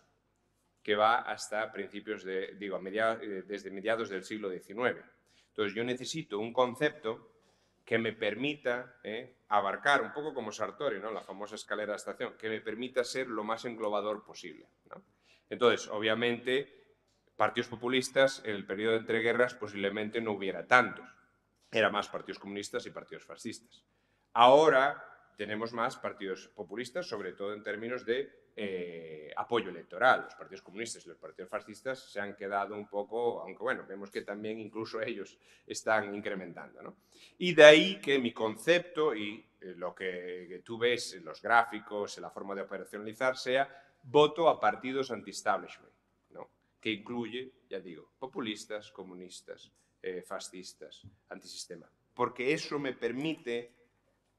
que va hasta principios desde mediados del siglo XIX. Entonces yo necesito un concepto que me permita abarcar, un poco como Sartori, ¿no? La famosa escalera de estación, que me permita ser lo más englobador posible, ¿no? Entonces, obviamente, partidos populistas en el periodo de entreguerras posiblemente no hubiera tantos. Eran más partidos comunistas y partidos fascistas. Ahora tenemos más partidos populistas, sobre todo en términos de apoyo electoral. Los partidos comunistas y los partidos fascistas se han quedado un poco, aunque bueno, vemos que también incluso ellos están incrementando, ¿no? Y de ahí que mi concepto y lo que tú ves en los gráficos, en la forma de operacionalizar, sea voto a partidos anti-establishment, ¿no? Que incluye, ya digo, populistas, comunistas, fascistas, antisistema. Porque eso me permite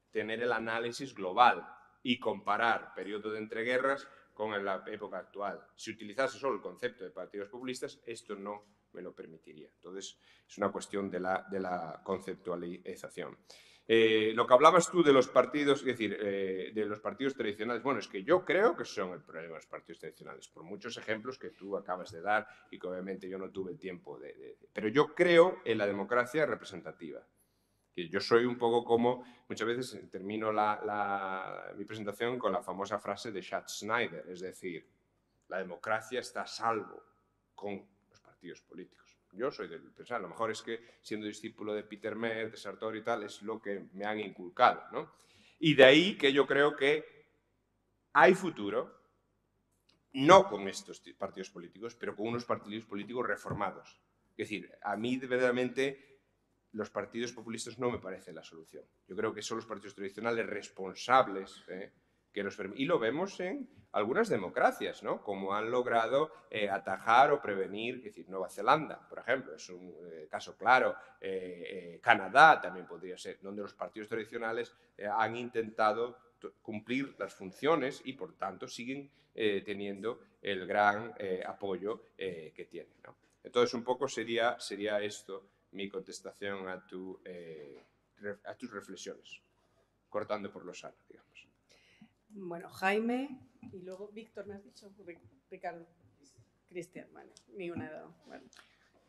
tener el análisis global y comparar periodo de entreguerras con la época actual. Si utilizase solo el concepto de partidos populistas, esto no me lo permitiría. Entonces, es una cuestión de la conceptualización. Lo que hablabas tú de los partidos, es decir, de los partidos tradicionales, bueno, es que yo creo que son el problema de los partidos tradicionales, por muchos ejemplos que tú acabas de dar y que obviamente yo no tuve el tiempo pero yo creo en la democracia representativa. Yo soy un poco como, muchas veces termino mi presentación con la famosa frase de Schacht-Schneider, es decir, la democracia está a salvo con los partidos políticos. Yo soy del pensar, a lo mejor es que siendo discípulo de Peter Mer, de Sartori y tal, es lo que me han inculcado, ¿no? Y de ahí que yo creo que hay futuro, no con estos partidos políticos, pero con unos partidos políticos reformados. Es decir, a mí verdaderamente los partidos populistas no me parecen la solución. Yo creo que son los partidos tradicionales responsables que nos permiten. Y lo vemos en algunas democracias, ¿no? Como han logrado atajar o prevenir, es decir, Nueva Zelanda, por ejemplo, es un caso claro. Canadá también podría ser, donde los partidos tradicionales han intentado cumplir las funciones y, por tanto, siguen teniendo el gran apoyo que tienen, ¿no? Entonces, un poco sería esto mi contestación a tus reflexiones, cortando por lo sano, digamos. Bueno, Jaime y luego Víctor, ¿me has dicho? Ricardo. Cristian, vale, ni una edad. Vale.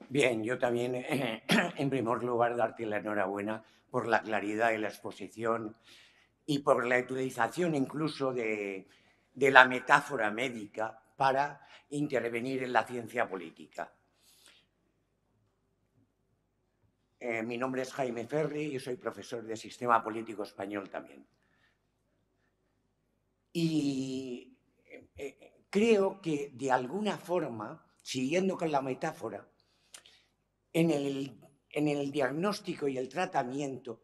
Bien, yo también, en primer lugar, darte la enhorabuena por la claridad de la exposición y por la utilización incluso de la metáfora médica para intervenir en la ciencia política. Mi nombre es Jaime Ferri y soy profesor de Sistema Político Español también. Y creo que, de alguna forma, siguiendo con la metáfora, en el diagnóstico y el tratamiento,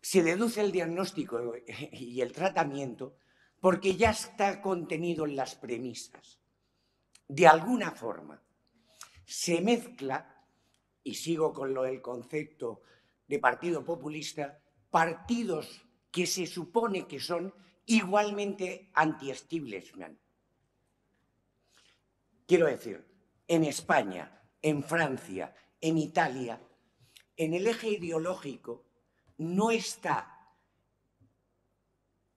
se deduce el diagnóstico y el tratamiento porque ya está contenido en las premisas. De alguna forma, se mezcla, y sigo con el concepto de partido populista, partidos que se supone que son igualmente anti-establishment. Quiero decir, en España, en Francia, en Italia, en el eje ideológico no está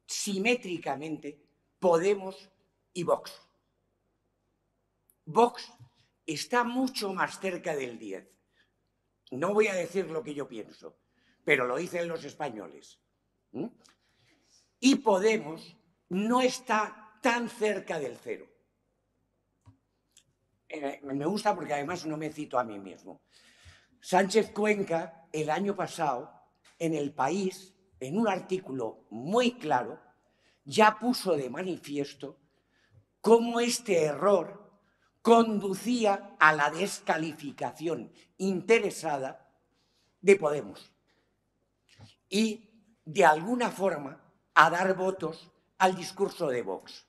simétricamente Podemos y Vox. Vox está mucho más cerca del 10. No voy a decir lo que yo pienso, pero lo dicen los españoles. Y Podemos no está tan cerca del 0. Me gusta porque además no me cito a mí mismo. Sánchez Cuenca, el año pasado, en El País, en un artículo muy claro, ya puso de manifiesto cómo este error conducía a la descalificación interesada de Podemos y, de alguna forma, a dar votos al discurso de Vox.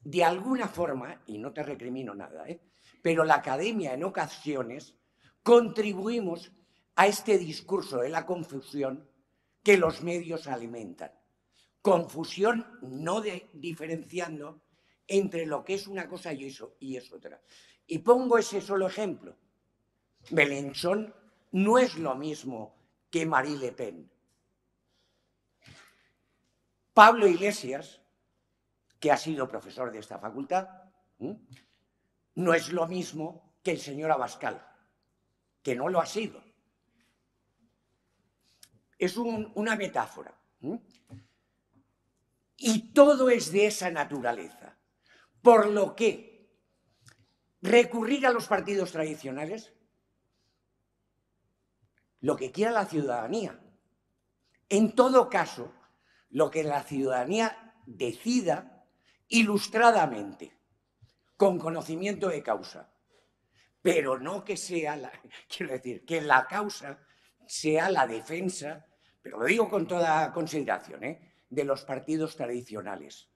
De alguna forma, y no te recrimino nada, pero la academia en ocasiones contribuimos a este discurso de la confusión que los medios alimentan. Confusión no diferenciando entre lo que es una cosa y es otra. Y pongo ese solo ejemplo. Mélenchon no es lo mismo que Marie Le Pen. Pablo Iglesias, que ha sido profesor de esta facultad, no es lo mismo que el señor Abascal, que no lo ha sido. Es una metáfora. Y todo es de esa naturaleza. Por lo que recurrir a los partidos tradicionales, lo que quiera la ciudadanía. En todo caso, lo que la ciudadanía decida ilustradamente, con conocimiento de causa, pero no que sea, quiero decir, que la causa sea la defensa, pero lo digo con toda consideración, de los partidos tradicionales.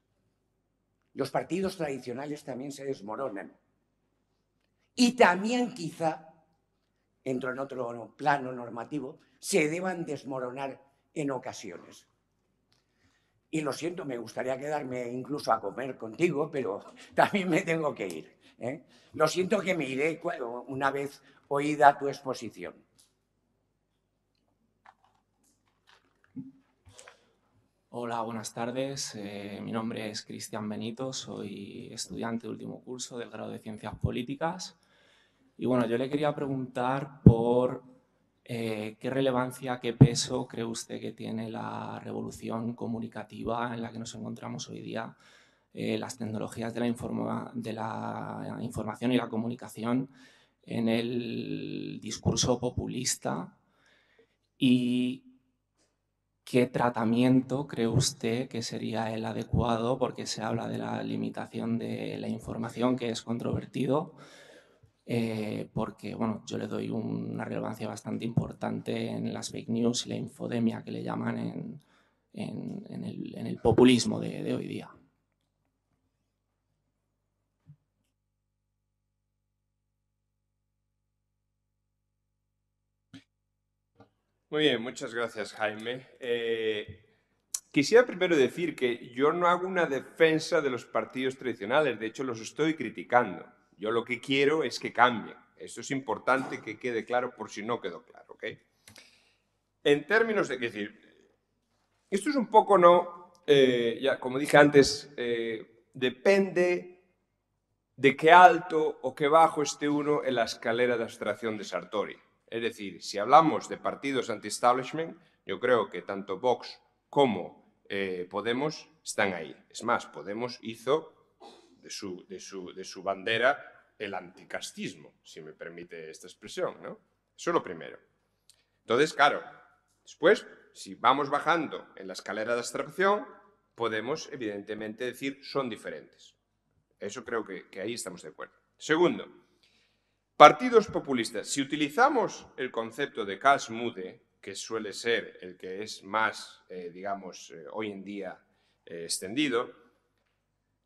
Los partidos tradicionales también se desmoronan. Y también quizá, entro en otro plano normativo, se deban desmoronar en ocasiones. Y lo siento, me gustaría quedarme incluso a comer contigo, pero también me tengo que ir. Lo siento que me iré una vez oída tu exposición. Hola, buenas tardes. Mi nombre es Cristian Benito, soy estudiante de último curso del grado de Ciencias Políticas. Y bueno, yo le quería preguntar por qué relevancia, qué peso cree usted que tiene la revolución comunicativa en la que nos encontramos hoy día, las tecnologías de la información y la comunicación en el discurso populista, y ¿qué tratamiento cree usted que sería el adecuado? Porque se habla de la limitación de la información, que es controvertido, porque bueno, yo le doy una relevancia bastante importante en las fake news y la infodemia que le llaman en el populismo de hoy día. Muy bien, muchas gracias, Jaime. Quisiera primero decir que yo no hago una defensa de los partidos tradicionales, de hecho los estoy criticando. Yo lo que quiero es que cambien. Eso es importante que quede claro por si no quedó claro, ¿ok? En términos de, decir, esto es un poco, ¿no? Ya, como dije antes, depende de qué alto o qué bajo esté uno en la escalera de abstracción de Sartori. Es decir, si hablamos de partidos anti-establishment, yo creo que tanto Vox como Podemos están ahí. Es más, Podemos hizo de su bandera el anticastismo, si me permite esta expresión, ¿no? Eso es lo primero. Entonces, claro, después, si vamos bajando en la escalera de abstracción, podemos, evidentemente, decir son diferentes. Eso creo que ahí estamos de acuerdo. Segundo, partidos populistas. Si utilizamos el concepto de Carl Smude, que suele ser el que es más, digamos, hoy en día extendido,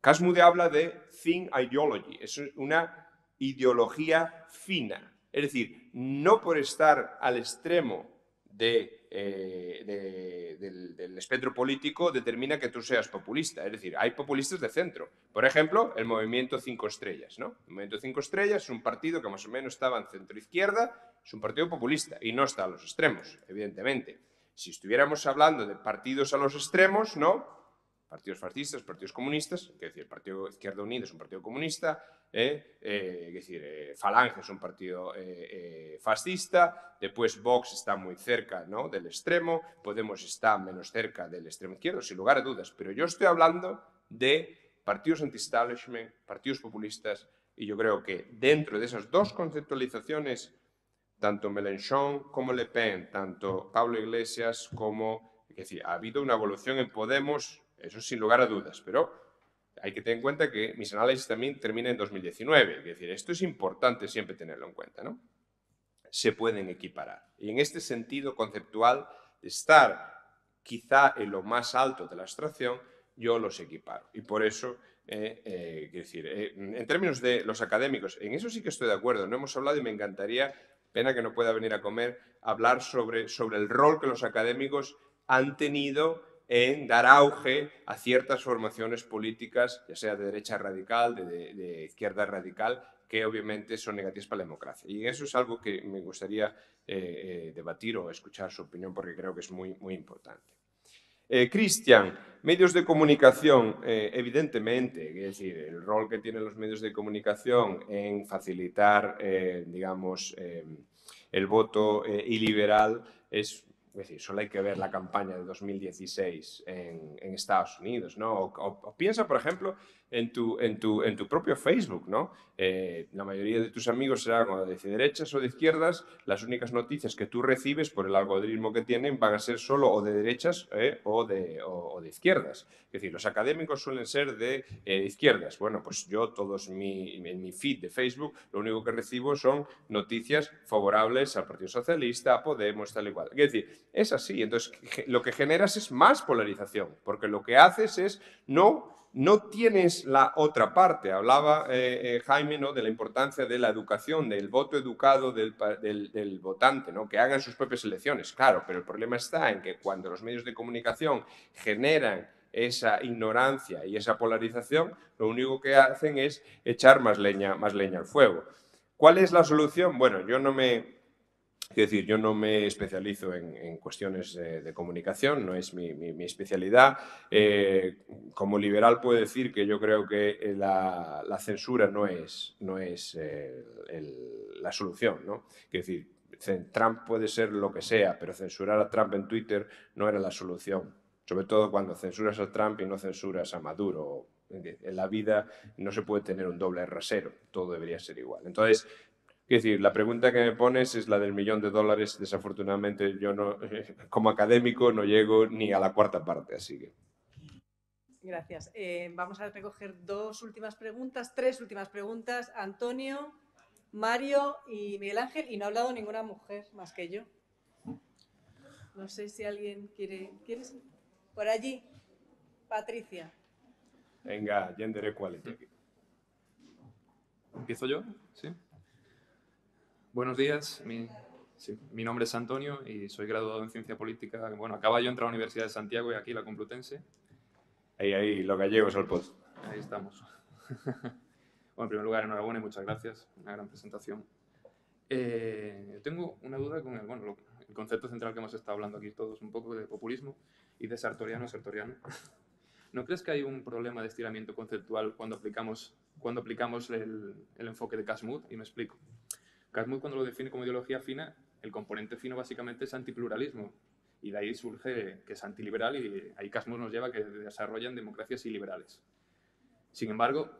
Carl Smude habla de thin ideology, es una ideología fina. Es decir, no por estar al extremo del espectro político determina que tú seas populista. Es decir, hay populistas de centro. Por ejemplo, el Movimiento 5 Estrellas, ¿no? El Movimiento 5 Estrellas es un partido que más o menos estaba en centro-izquierda, es un partido populista y no está a los extremos, evidentemente. Si estuviéramos hablando de partidos a los extremos, ¿no? Partidos fascistas, partidos comunistas, es decir, el Partido Izquierda Unida es un partido comunista, es decir, Falange es un partido fascista, después Vox está muy cerca, ¿no?, del extremo, Podemos está menos cerca del extremo izquierdo, sin lugar a dudas, pero yo estoy hablando de partidos anti-establishment, partidos populistas, y yo creo que dentro de esas dos conceptualizaciones, tanto Mélenchon como Le Pen, tanto Pablo Iglesias como, es decir, ha habido una evolución en Podemos, eso sin lugar a dudas, pero hay que tener en cuenta que mis análisis también terminan en 2019. Es decir, esto es importante siempre tenerlo en cuenta, ¿no? Se pueden equiparar. Y en este sentido conceptual de estar quizá en lo más alto de la abstracción, yo los equiparo. Y por eso, en términos de los académicos, en eso sí que estoy de acuerdo. No hemos hablado y me encantaría, pena que no pueda venir a comer, hablar sobre el rol que los académicos han tenido en dar auge a ciertas formaciones políticas, ya sea de derecha radical, de izquierda radical, que obviamente son negativas para la democracia. Y eso es algo que me gustaría debatir o escuchar su opinión, porque creo que es muy, muy importante. Cristian, medios de comunicación, evidentemente, es decir, el rol que tienen los medios de comunicación en facilitar, digamos, el voto iliberal es decir, solo hay que ver la campaña de 2016 en Estados Unidos, ¿no? O piensa, por ejemplo, en tu propio Facebook, ¿no? La mayoría de tus amigos serán o de derechas o de izquierdas. Las únicas noticias que tú recibes por el algoritmo que tienen van a ser solo o de derechas o de izquierdas. Es decir, los académicos suelen ser de izquierdas. Bueno, pues yo en mi feed de Facebook lo único que recibo son noticias favorables al Partido Socialista, a Podemos, tal y cual. Es decir, es así. Entonces, lo que generas es más polarización, porque lo que haces es no tienes la otra parte. Hablaba Jaime, ¿no?, de la importancia de la educación, del voto educado del votante, ¿no?, que hagan sus propias elecciones. Claro, pero el problema está en que cuando los medios de comunicación generan esa ignorancia y esa polarización, lo único que hacen es echar más leña al fuego. ¿Cuál es la solución? Bueno, yo no me especializo en cuestiones de comunicación, no es mi especialidad. Como liberal puedo decir que yo creo que la censura no es la solución, ¿no? Es decir, Trump puede ser lo que sea, pero censurar a Trump en Twitter no era la solución. Sobre todo cuando censuras a Trump y no censuras a Maduro. En la vida no se puede tener un doble rasero, todo debería ser igual. Entonces, es decir, la pregunta que me pones es la del $1.000.000. Desafortunadamente, yo no, como académico no llego ni a la cuarta parte, así que... Gracias. Vamos a recoger tres últimas preguntas. Antonio, Mario y Miguel Ángel, y no ha hablado ninguna mujer más que yo. No sé si alguien ¿Quieres? Por allí, Patricia. Venga, gender equality. ¿Empiezo yo? Sí. Buenos días, mi nombre es Antonio y soy graduado en Ciencia Política. Bueno, acabo yo de entrar a la Universidad de Santiago y aquí la Complutense. Ahí, los gallegos al post. Ahí estamos. Bueno, en primer lugar, enhorabuena y muchas gracias. Una gran presentación. Tengo una duda con el concepto central que hemos estado hablando aquí todos, un poco de populismo y de sartoriano. ¿No crees que hay un problema de estiramiento conceptual cuando aplicamos el enfoque de Casmud? Y me explico. Casmud, cuando lo define como ideología fina, el componente fino básicamente es antipluralismo. Y de ahí surge que es antiliberal y ahí Casmud nos lleva a que desarrollan democracias iliberales. Sin embargo,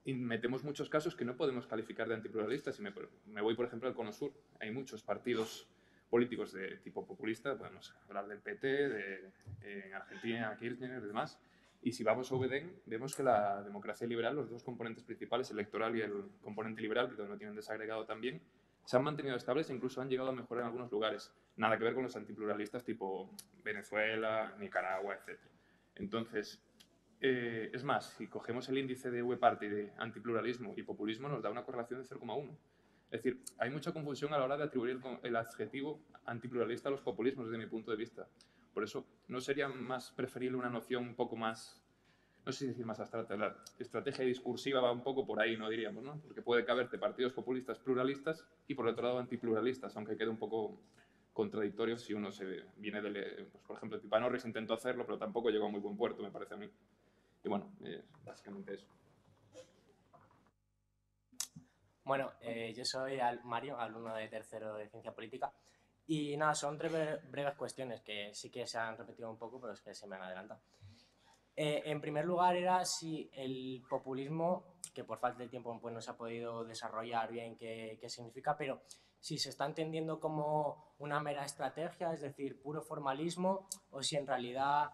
metemos muchos casos que no podemos calificar de antipluralistas. Si me voy, por ejemplo, al Cono Sur, hay muchos partidos políticos de tipo populista, podemos hablar del PT, en Argentina, Kirchner y demás. Y si vamos a Ovedén, vemos que la democracia liberal, los dos componentes principales, el electoral y el componente liberal, que no tienen desagregado también, se han mantenido estables e incluso han llegado a mejorar en algunos lugares. Nada que ver con los antipluralistas tipo Venezuela, Nicaragua, etc. Entonces, es más, si cogemos el índice de UE-Party de antipluralismo y populismo, nos da una correlación de 0,1. Es decir, hay mucha confusión a la hora de atribuir el adjetivo antipluralista a los populismos, desde mi punto de vista. Por eso, ¿no sería más preferible una noción un poco más, no sé si decir más abstracta, la estrategia discursiva va un poco por ahí, no diríamos, ¿no? Porque puede caberte partidos populistas pluralistas y por otro lado antipluralistas, aunque quede un poco contradictorio si uno se viene de, pues, por ejemplo, Tipa Norris intentó hacerlo, pero tampoco llegó a muy buen puerto, me parece a mí. Y bueno, básicamente eso. Bueno, yo soy Mario, alumno de tercero de Ciencia Política. Y nada, son tres breves cuestiones que sí que se han repetido un poco, pero es que se me han adelantado. En primer lugar era si el populismo, que por falta de tiempo pues no se ha podido desarrollar bien qué significa, pero si se está entendiendo como una mera estrategia, es decir, puro formalismo, o si en realidad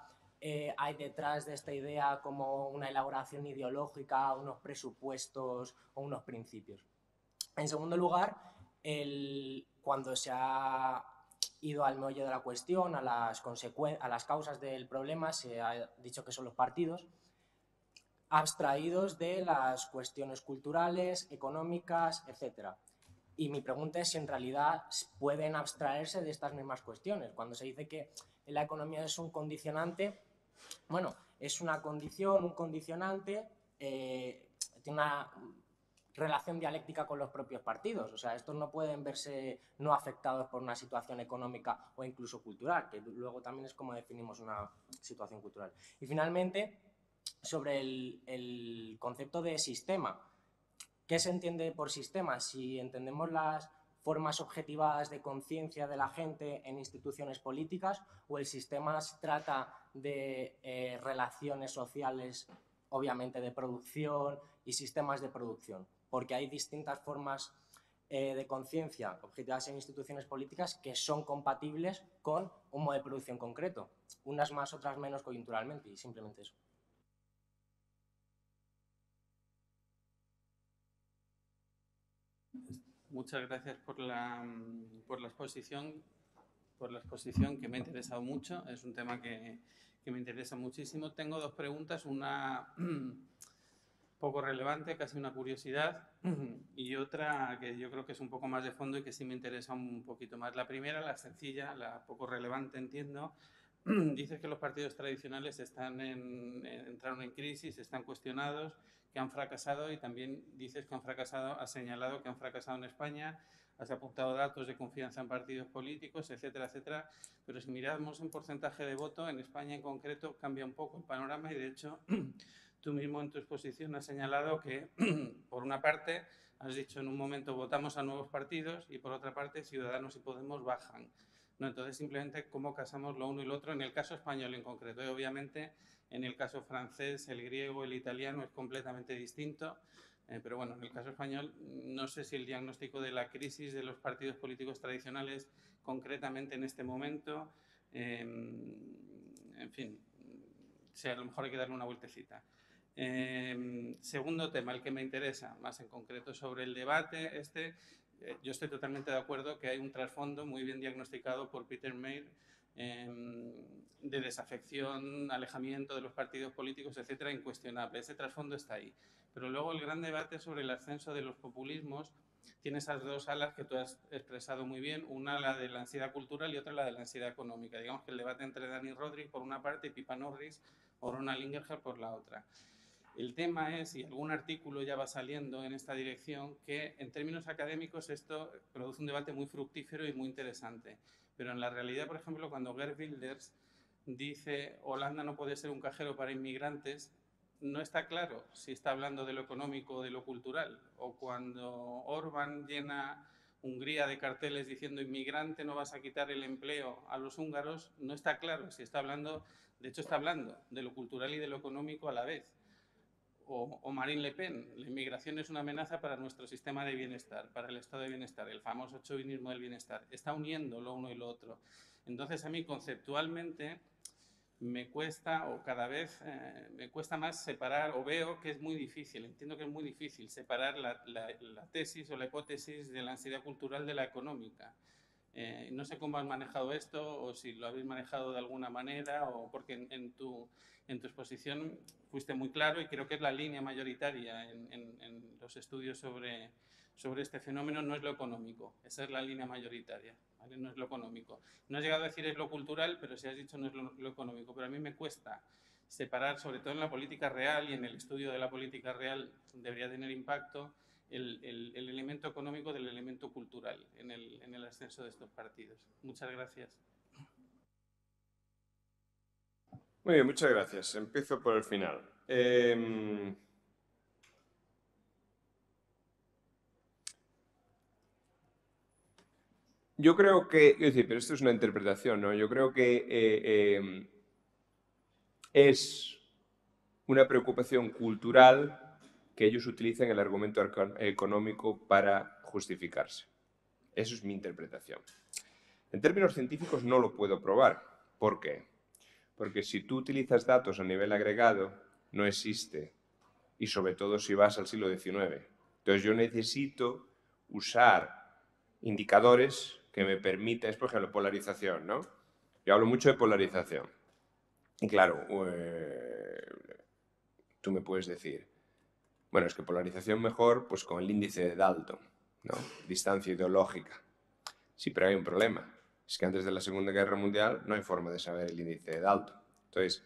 hay detrás de esta idea como una elaboración ideológica, unos presupuestos o unos principios. En segundo lugar, cuando se ha ido al meollo de la cuestión, a las causas del problema, se ha dicho que son los partidos, abstraídos de las cuestiones culturales, económicas, etc. Y mi pregunta es si en realidad pueden abstraerse de estas mismas cuestiones. Cuando se dice que la economía es un condicionante, bueno, es una condición, un condicionante, tiene una relación dialéctica con los propios partidos. O sea, estos no pueden verse no afectados por una situación económica o incluso cultural, que luego también es como definimos una situación cultural. Y finalmente, sobre el concepto de sistema. ¿Qué se entiende por sistema? Si entendemos las formas objetivadas de conciencia de la gente en instituciones políticas, o el sistema se trata de relaciones sociales, obviamente de producción y sistemas de producción, porque hay distintas formas de conciencia objetivadas en instituciones políticas que son compatibles con un modo de producción concreto, unas más, otras menos coyunturalmente, y simplemente eso. Muchas gracias por la exposición que me ha interesado mucho. Es un tema que me interesa muchísimo. Tengo dos preguntas, una poco relevante, casi una curiosidad, y otra que yo creo que es un poco más de fondo y que sí me interesa un poquito más. La primera, la sencilla, la poco relevante, entiendo. Dices que los partidos tradicionales entraron en crisis, están cuestionados, que han fracasado, y también dices que han fracasado, has señalado que han fracasado en España, has apuntado datos de confianza en partidos políticos, etcétera, etcétera. Pero si miramos en porcentaje de voto, en España en concreto cambia un poco el panorama, y de hecho tú mismo en tu exposición has señalado que, por una parte, has dicho en un momento votamos a nuevos partidos y por otra parte Ciudadanos y Podemos bajan. ¿No? Entonces, simplemente, ¿cómo casamos lo uno y lo otro? En el caso español en concreto, y obviamente en el caso francés, el griego, el italiano es completamente distinto, pero bueno, en el caso español no sé si el diagnóstico de la crisis de los partidos políticos tradicionales concretamente en este momento, en fin, a lo mejor hay que darle una vueltecita. Segundo tema, el que me interesa más en concreto sobre el debate yo estoy totalmente de acuerdo que hay un trasfondo muy bien diagnosticado por Peter Mayer de desafección, alejamiento de los partidos políticos, etcétera, incuestionable. Ese trasfondo está ahí. Pero luego el gran debate sobre el ascenso de los populismos tiene esas dos alas que tú has expresado muy bien, una la de la ansiedad cultural y otra la de la ansiedad económica. Digamos que el debate entre Dani Rodríguez por una parte y Pipa Norris o Ronald Ingerhard por la otra. El tema es, y algún artículo ya va saliendo en esta dirección, que en términos académicos esto produce un debate muy fructífero y muy interesante. Pero en la realidad, por ejemplo, cuando Geert Wilders dice Holanda no puede ser un cajero para inmigrantes, no está claro si está hablando de lo económico o de lo cultural. O cuando Orbán llena Hungría de carteles diciendo inmigrante no vas a quitar el empleo a los húngaros, no está claro si está hablando, de hecho está hablando de lo cultural y de lo económico a la vez. O Marine Le Pen, la inmigración es una amenaza para nuestro sistema de bienestar, para el estado de bienestar, el famoso chauvinismo del bienestar. Está uniendo lo uno y lo otro. Entonces, a mí conceptualmente me cuesta, o cada vez me cuesta más separar, o veo que es muy difícil, entiendo que es muy difícil separar la tesis o la hipótesis de la ansiedad cultural de la económica. No sé cómo has manejado esto, o si lo habéis manejado de alguna manera, o porque en tu exposición fuiste muy claro, y creo que es la línea mayoritaria en los estudios sobre este fenómeno, no es lo económico. Esa es la línea mayoritaria, ¿vale? No es lo económico. No has llegado a decir es lo cultural, pero si has dicho no es lo económico. Pero a mí me cuesta separar, sobre todo en la política real y en el estudio de la política real debería tener impacto, el elemento económico del elemento cultural en el ascenso de estos partidos. Muchas gracias. Muy bien, muchas gracias. Empiezo por el final. Yo creo que, pero esto es una interpretación, ¿no? Yo creo que es una preocupación cultural que ellos utilizan el argumento económico para justificarse. Eso es mi interpretación. En términos científicos no lo puedo probar. ¿Por qué? Porque si tú utilizas datos a nivel agregado, no existe. Y sobre todo si vas al siglo XIX. Entonces yo necesito usar indicadores que me permitan, por ejemplo, polarización, ¿no? Yo hablo mucho de polarización. Y claro, tú me puedes decir, bueno, es que polarización mejor pues con el índice de Dalton. ¿no? Distancia ideológica. Sí, pero hay un problema. Es que antes de la Segunda Guerra Mundial no hay forma de saber el índice de Dalton. Entonces,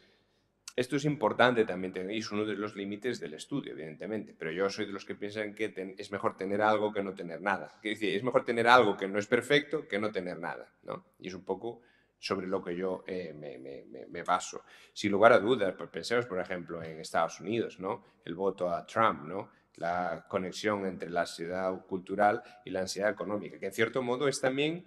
esto es importante también, y es uno de los límites del estudio, evidentemente, pero yo soy de los que piensan que es mejor tener algo que no tener nada. Es decir, es mejor tener algo que no es perfecto que no tener nada, ¿no? Y es un poco sobre lo que yo me baso. Sin lugar a dudas, pues pensemos, por ejemplo, en Estados Unidos, ¿no? El voto a Trump, ¿no? La conexión entre la ansiedad cultural y la ansiedad económica, que en cierto modo es también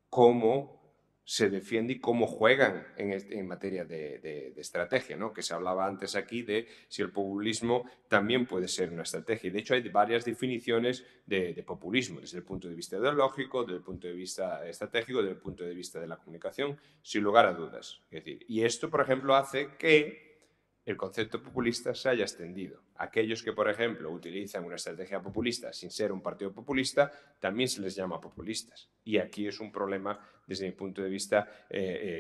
cómo se defiende y cómo juegan en materia de estrategia, ¿no? Que se hablaba antes aquí de si el populismo también puede ser una estrategia. Y de hecho hay varias definiciones de populismo, desde el punto de vista ideológico, desde el punto de vista estratégico, desde el punto de vista de la comunicación, sin lugar a dudas. Es decir, y esto, por ejemplo, hace que el concepto populista se haya extendido. Aquellos que, por ejemplo, utilizan una estrategia populista sin ser un partido populista, también se les llama populistas. Y aquí es un problema, desde mi punto de vista,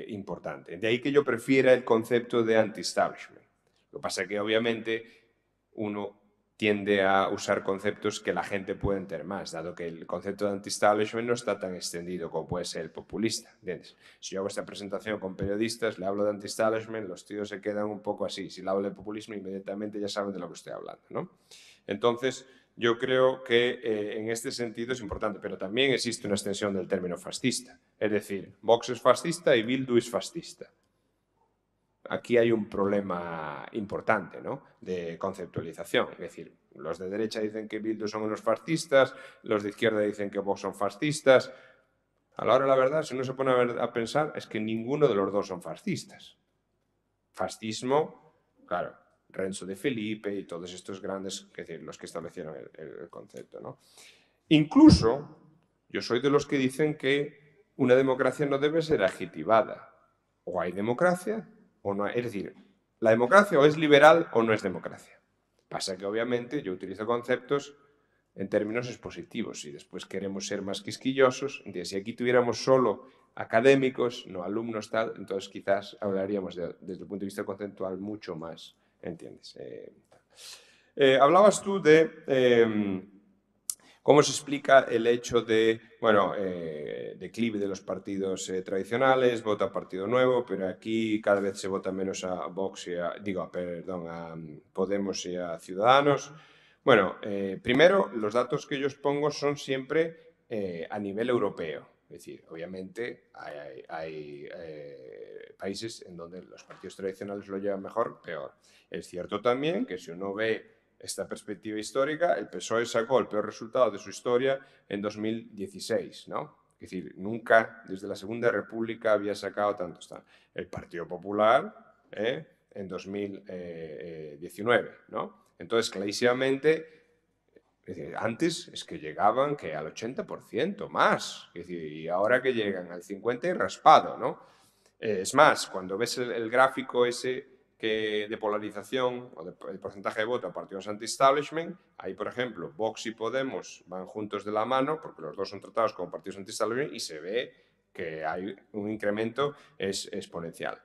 importante. De ahí que yo prefiera el concepto de anti-establishment. Lo que pasa es que, obviamente, uno tiende a usar conceptos que la gente puede entender más, dado que el concepto de anti-establishment no está tan extendido como puede ser el populista, ¿entiendes? Si yo hago esta presentación con periodistas, le hablo de anti-establishment, los tíos se quedan un poco así. Si le hablo de populismo, inmediatamente ya saben de lo que estoy hablando, ¿no? Entonces, yo creo que en este sentido es importante, pero también existe una extensión del término fascista. Es decir, Vox es fascista y Bildu es fascista. Aquí hay un problema importante, ¿no? De conceptualización. Es decir, los de derecha dicen que Bildu son unos fascistas, los de izquierda dicen que Vox son fascistas. A la hora de la verdad, si uno se pone a pensar, es que ninguno de los dos son fascistas. Fascismo, claro, Renzo de Felipe y todos estos grandes, es decir, los que establecieron el concepto, ¿no? Incluso, yo soy de los que dicen que una democracia no debe ser adjetivada. O hay democracia o no hay. Es decir, la democracia o es liberal o no es democracia. Pasa que obviamente yo utilizo conceptos en términos expositivos y después queremos ser más quisquillosos. Entonces, si aquí tuviéramos solo académicos, no alumnos, tal, entonces quizás hablaríamos desde el punto de vista conceptual mucho más, ¿entiendes? Hablabas tú de cómo se explica el hecho de, bueno, declive de los partidos tradicionales, vota Partido Nuevo, pero aquí cada vez se vota menos a Vox y a Podemos y a Ciudadanos. Bueno, primero, los datos que yo os pongo son siempre a nivel europeo. Es decir, obviamente hay países en donde los partidos tradicionales lo llevan mejor, peor. Es cierto también que si uno ve esta perspectiva histórica, el PSOE sacó el peor resultado de su historia en 2016, ¿no? Es decir, nunca desde la Segunda República había sacado tantos. El Partido Popular en 2019, ¿no? Entonces, clarísimamente, es decir, antes es que llegaban que al 80% más, es decir, y ahora que llegan al 50% y raspado, ¿no? Es más, cuando ves el gráfico ese de polarización o el porcentaje de voto a partidos anti-establishment, ahí, por ejemplo, Vox y Podemos van juntos de la mano porque los dos son tratados como partidos anti-establishment y se ve que hay un incremento exponencial.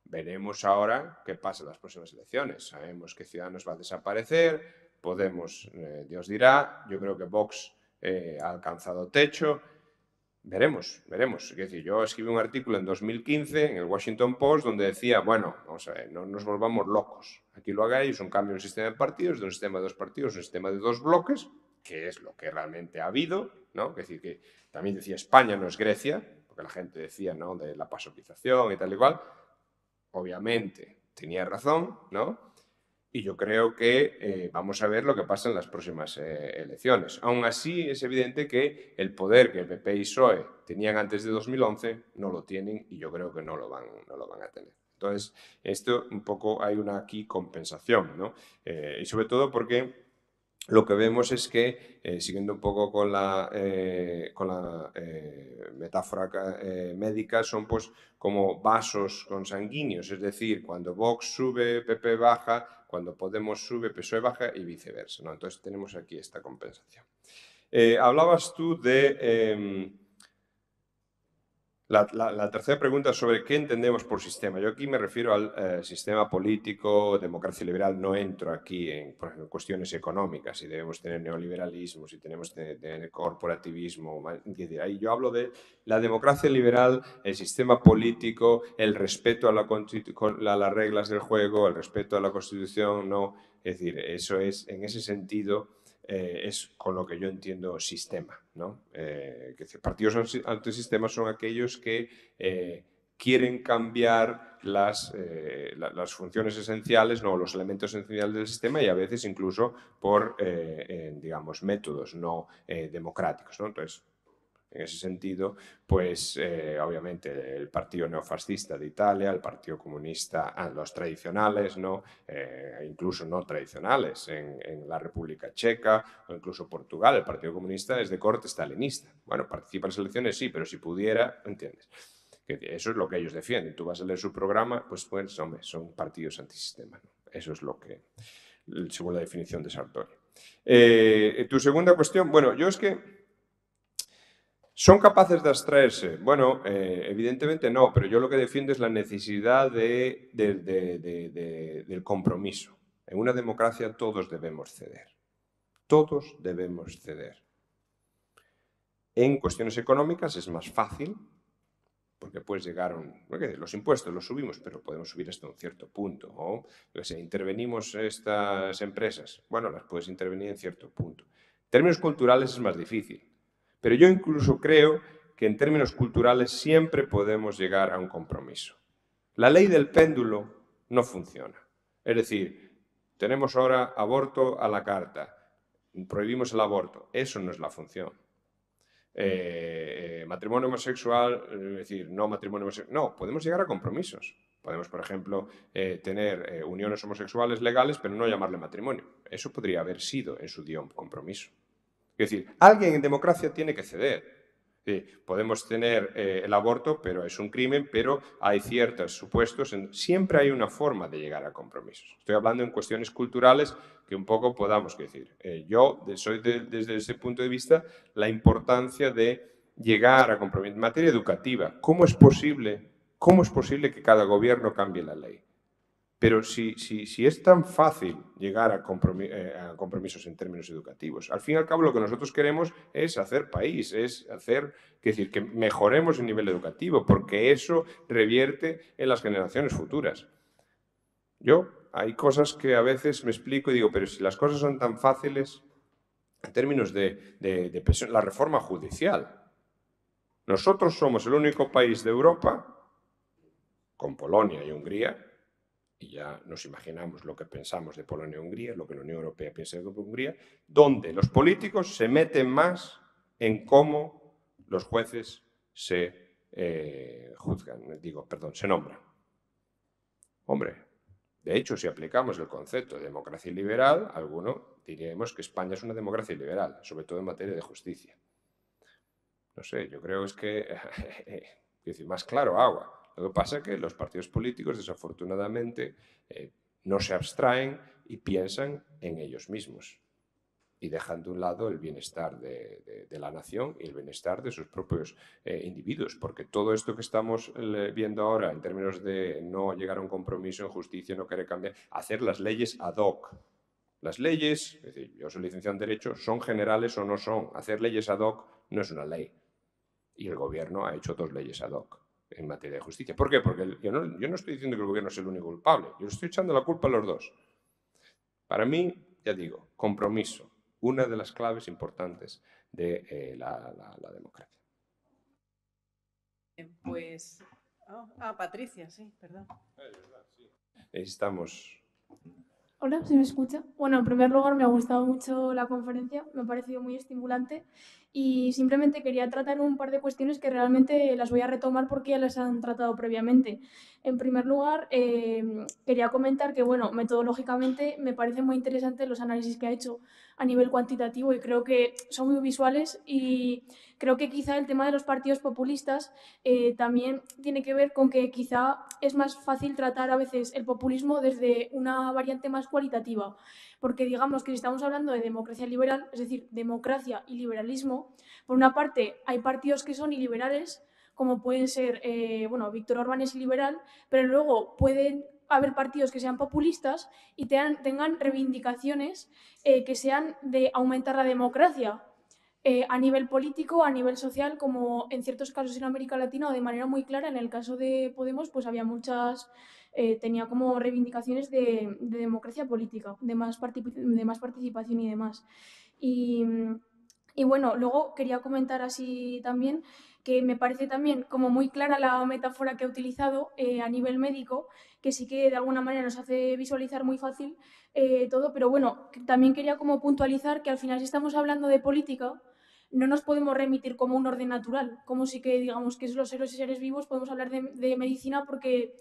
Veremos ahora qué pasa en las próximas elecciones. Sabemos que Ciudadanos va a desaparecer, Podemos, Dios dirá, yo creo que Vox ha alcanzado techo. Veremos, veremos. Es decir, yo escribí un artículo en 2015 en el Washington Post donde decía, bueno, vamos a ver, no nos volvamos locos. Aquí lo hagáis, un cambio en el sistema de partidos, de un sistema de dos partidos a un sistema de dos bloques, que es lo que realmente ha habido, ¿no? Es decir, que también decía España no es Grecia, porque la gente decía, ¿no?, de la pasopización y tal y cual. Obviamente tenía razón, ¿no? Y yo creo que vamos a ver lo que pasa en las próximas elecciones. Aún así, es evidente que el poder que el PP y PSOE tenían antes de 2011 no lo tienen y yo creo que no lo van a tener. Entonces, esto un poco hay una aquí compensación, ¿no? Y sobre todo porque lo que vemos es que, siguiendo un poco con la metáfora médica, son pues como vasos consanguíneos, es decir, cuando Vox sube, PP baja, cuando Podemos sube, PSOE baja y viceversa, ¿no? Entonces tenemos aquí esta compensación. Hablabas tú de La tercera pregunta sobre qué entendemos por sistema. Yo aquí me refiero al sistema político, democracia liberal. No entro aquí en, por ejemplo, cuestiones económicas, si debemos tener neoliberalismo, si tenemos que tener corporativismo. Ahí yo hablo de la democracia liberal, el sistema político, el respeto a las reglas del juego, el respeto a la Constitución. No, es decir, eso es, en ese sentido, es con lo que yo entiendo sistema, ¿no? Partidos antisistemas son aquellos que quieren cambiar las funciones esenciales, no, los elementos esenciales del sistema, y a veces incluso por, digamos, métodos no democráticos, ¿no? Entonces, en ese sentido, pues obviamente el partido neofascista de Italia, el partido comunista, los tradicionales, ¿no? Incluso no tradicionales, en la República Checa o incluso Portugal, el partido comunista es de corte stalinista. Bueno, participa en las elecciones, sí, pero si pudiera, ¿entiendes? Que eso es lo que ellos defienden. Tú vas a leer su programa, pues hombre, son partidos antisistema, ¿no? Eso es lo que, según la definición de Sartori. Tu segunda cuestión, bueno, yo es que ¿son capaces de abstraerse? Bueno, evidentemente no, pero yo lo que defiendo es la necesidad del compromiso. En una democracia todos debemos ceder. Todos debemos ceder. En cuestiones económicas es más fácil, porque puedes llegar a los impuestos los subimos, pero podemos subir hasta un cierto punto. O intervenimos estas empresas, bueno, las puedes intervenir en cierto punto. En términos culturales es más difícil. Pero yo incluso creo que en términos culturales siempre podemos llegar a un compromiso. La ley del péndulo no funciona. Es decir, tenemos ahora aborto a la carta, prohibimos el aborto. Eso no es la función. Matrimonio homosexual, es decir, no matrimonio homosexual. No, podemos llegar a compromisos. Podemos, por ejemplo, tener uniones homosexuales legales, pero no llamarle matrimonio. Eso podría haber sido en su día un compromiso. Es decir, alguien en democracia tiene que ceder. Podemos tener el aborto, pero es un crimen, pero hay ciertos supuestos. Siempre hay una forma de llegar a compromisos. Estoy hablando en cuestiones culturales que un poco podamos decir. Yo soy desde ese punto de vista la importancia de llegar a compromisos. En materia educativa, ¿cómo es posible que cada gobierno cambie la ley? Pero si es tan fácil llegar a compromisos en términos educativos, al fin y al cabo lo que nosotros queremos es hacer país, es decir, que mejoremos el nivel educativo, porque eso revierte en las generaciones futuras. Hay cosas que a veces me explico y digo, pero si las cosas son tan fáciles, en términos de presión, la reforma judicial. Nosotros somos el único país de Europa, con Polonia y Hungría, y ya nos imaginamos lo que pensamos de Polonia y Hungría, lo que la Unión Europea piensa de Hungría, donde los políticos se meten más en cómo los jueces se se nombran. Hombre, de hecho, si aplicamos el concepto de democracia liberal, diríamos que España es una democracia liberal, sobre todo en materia de justicia. No sé, yo creo que más claro agua. Lo que pasa es que los partidos políticos, desafortunadamente, no se abstraen y piensan en ellos mismos y dejan de un lado el bienestar de la nación y el bienestar de sus propios individuos, porque todo esto que estamos viendo ahora en términos de no llegar a un compromiso en justicia, no querer cambiar, hacer las leyes ad hoc. Las leyes, es decir, yo soy licenciado en Derecho, son generales o no son. Hacer leyes ad hoc no es una ley. Y el gobierno ha hecho 2 leyes ad hoc en materia de justicia. ¿Por qué? Porque yo no estoy diciendo que el gobierno es el único culpable. Yo estoy echando la culpa a los dos. Para mí, ya digo, compromiso. Una de las claves importantes de la democracia. Pues... Patricia, sí, perdón. Necesitamos... Hola, ¿se me escucha? Bueno, en primer lugar me ha gustado mucho la conferencia, me ha parecido muy estimulante y simplemente quería tratar un par de cuestiones que realmente las voy a retomar porque ya las han tratado previamente. En primer lugar, quería comentar que, bueno, metodológicamente me parecen muy interesantes los análisis que ha hecho a nivel cuantitativo y creo que son muy visuales y creo que quizá el tema de los partidos populistas también tiene que ver con que quizá es más fácil tratar a veces el populismo desde una variante más cualitativa, porque digamos que si estamos hablando de democracia liberal, es decir, democracia y liberalismo, por una parte hay partidos que son iliberales, como pueden ser, bueno, Víctor Orbán es liberal, pero luego pueden haber partidos que sean populistas y tengan reivindicaciones que sean de aumentar la democracia a nivel político, a nivel social, como en ciertos casos en América Latina o de manera muy clara. En el caso de Podemos, pues había muchas, tenía como reivindicaciones de democracia política, de más participación y demás. Y, y bueno, luego quería comentar así también que me parece también como muy clara la metáfora que he utilizado a nivel médico, que sí que de alguna manera nos hace visualizar muy fácil todo, pero bueno, también quería como puntualizar que al final si estamos hablando de política, no nos podemos remitir como un orden natural, como si que digamos que es los héroes y seres vivos, podemos hablar de medicina porque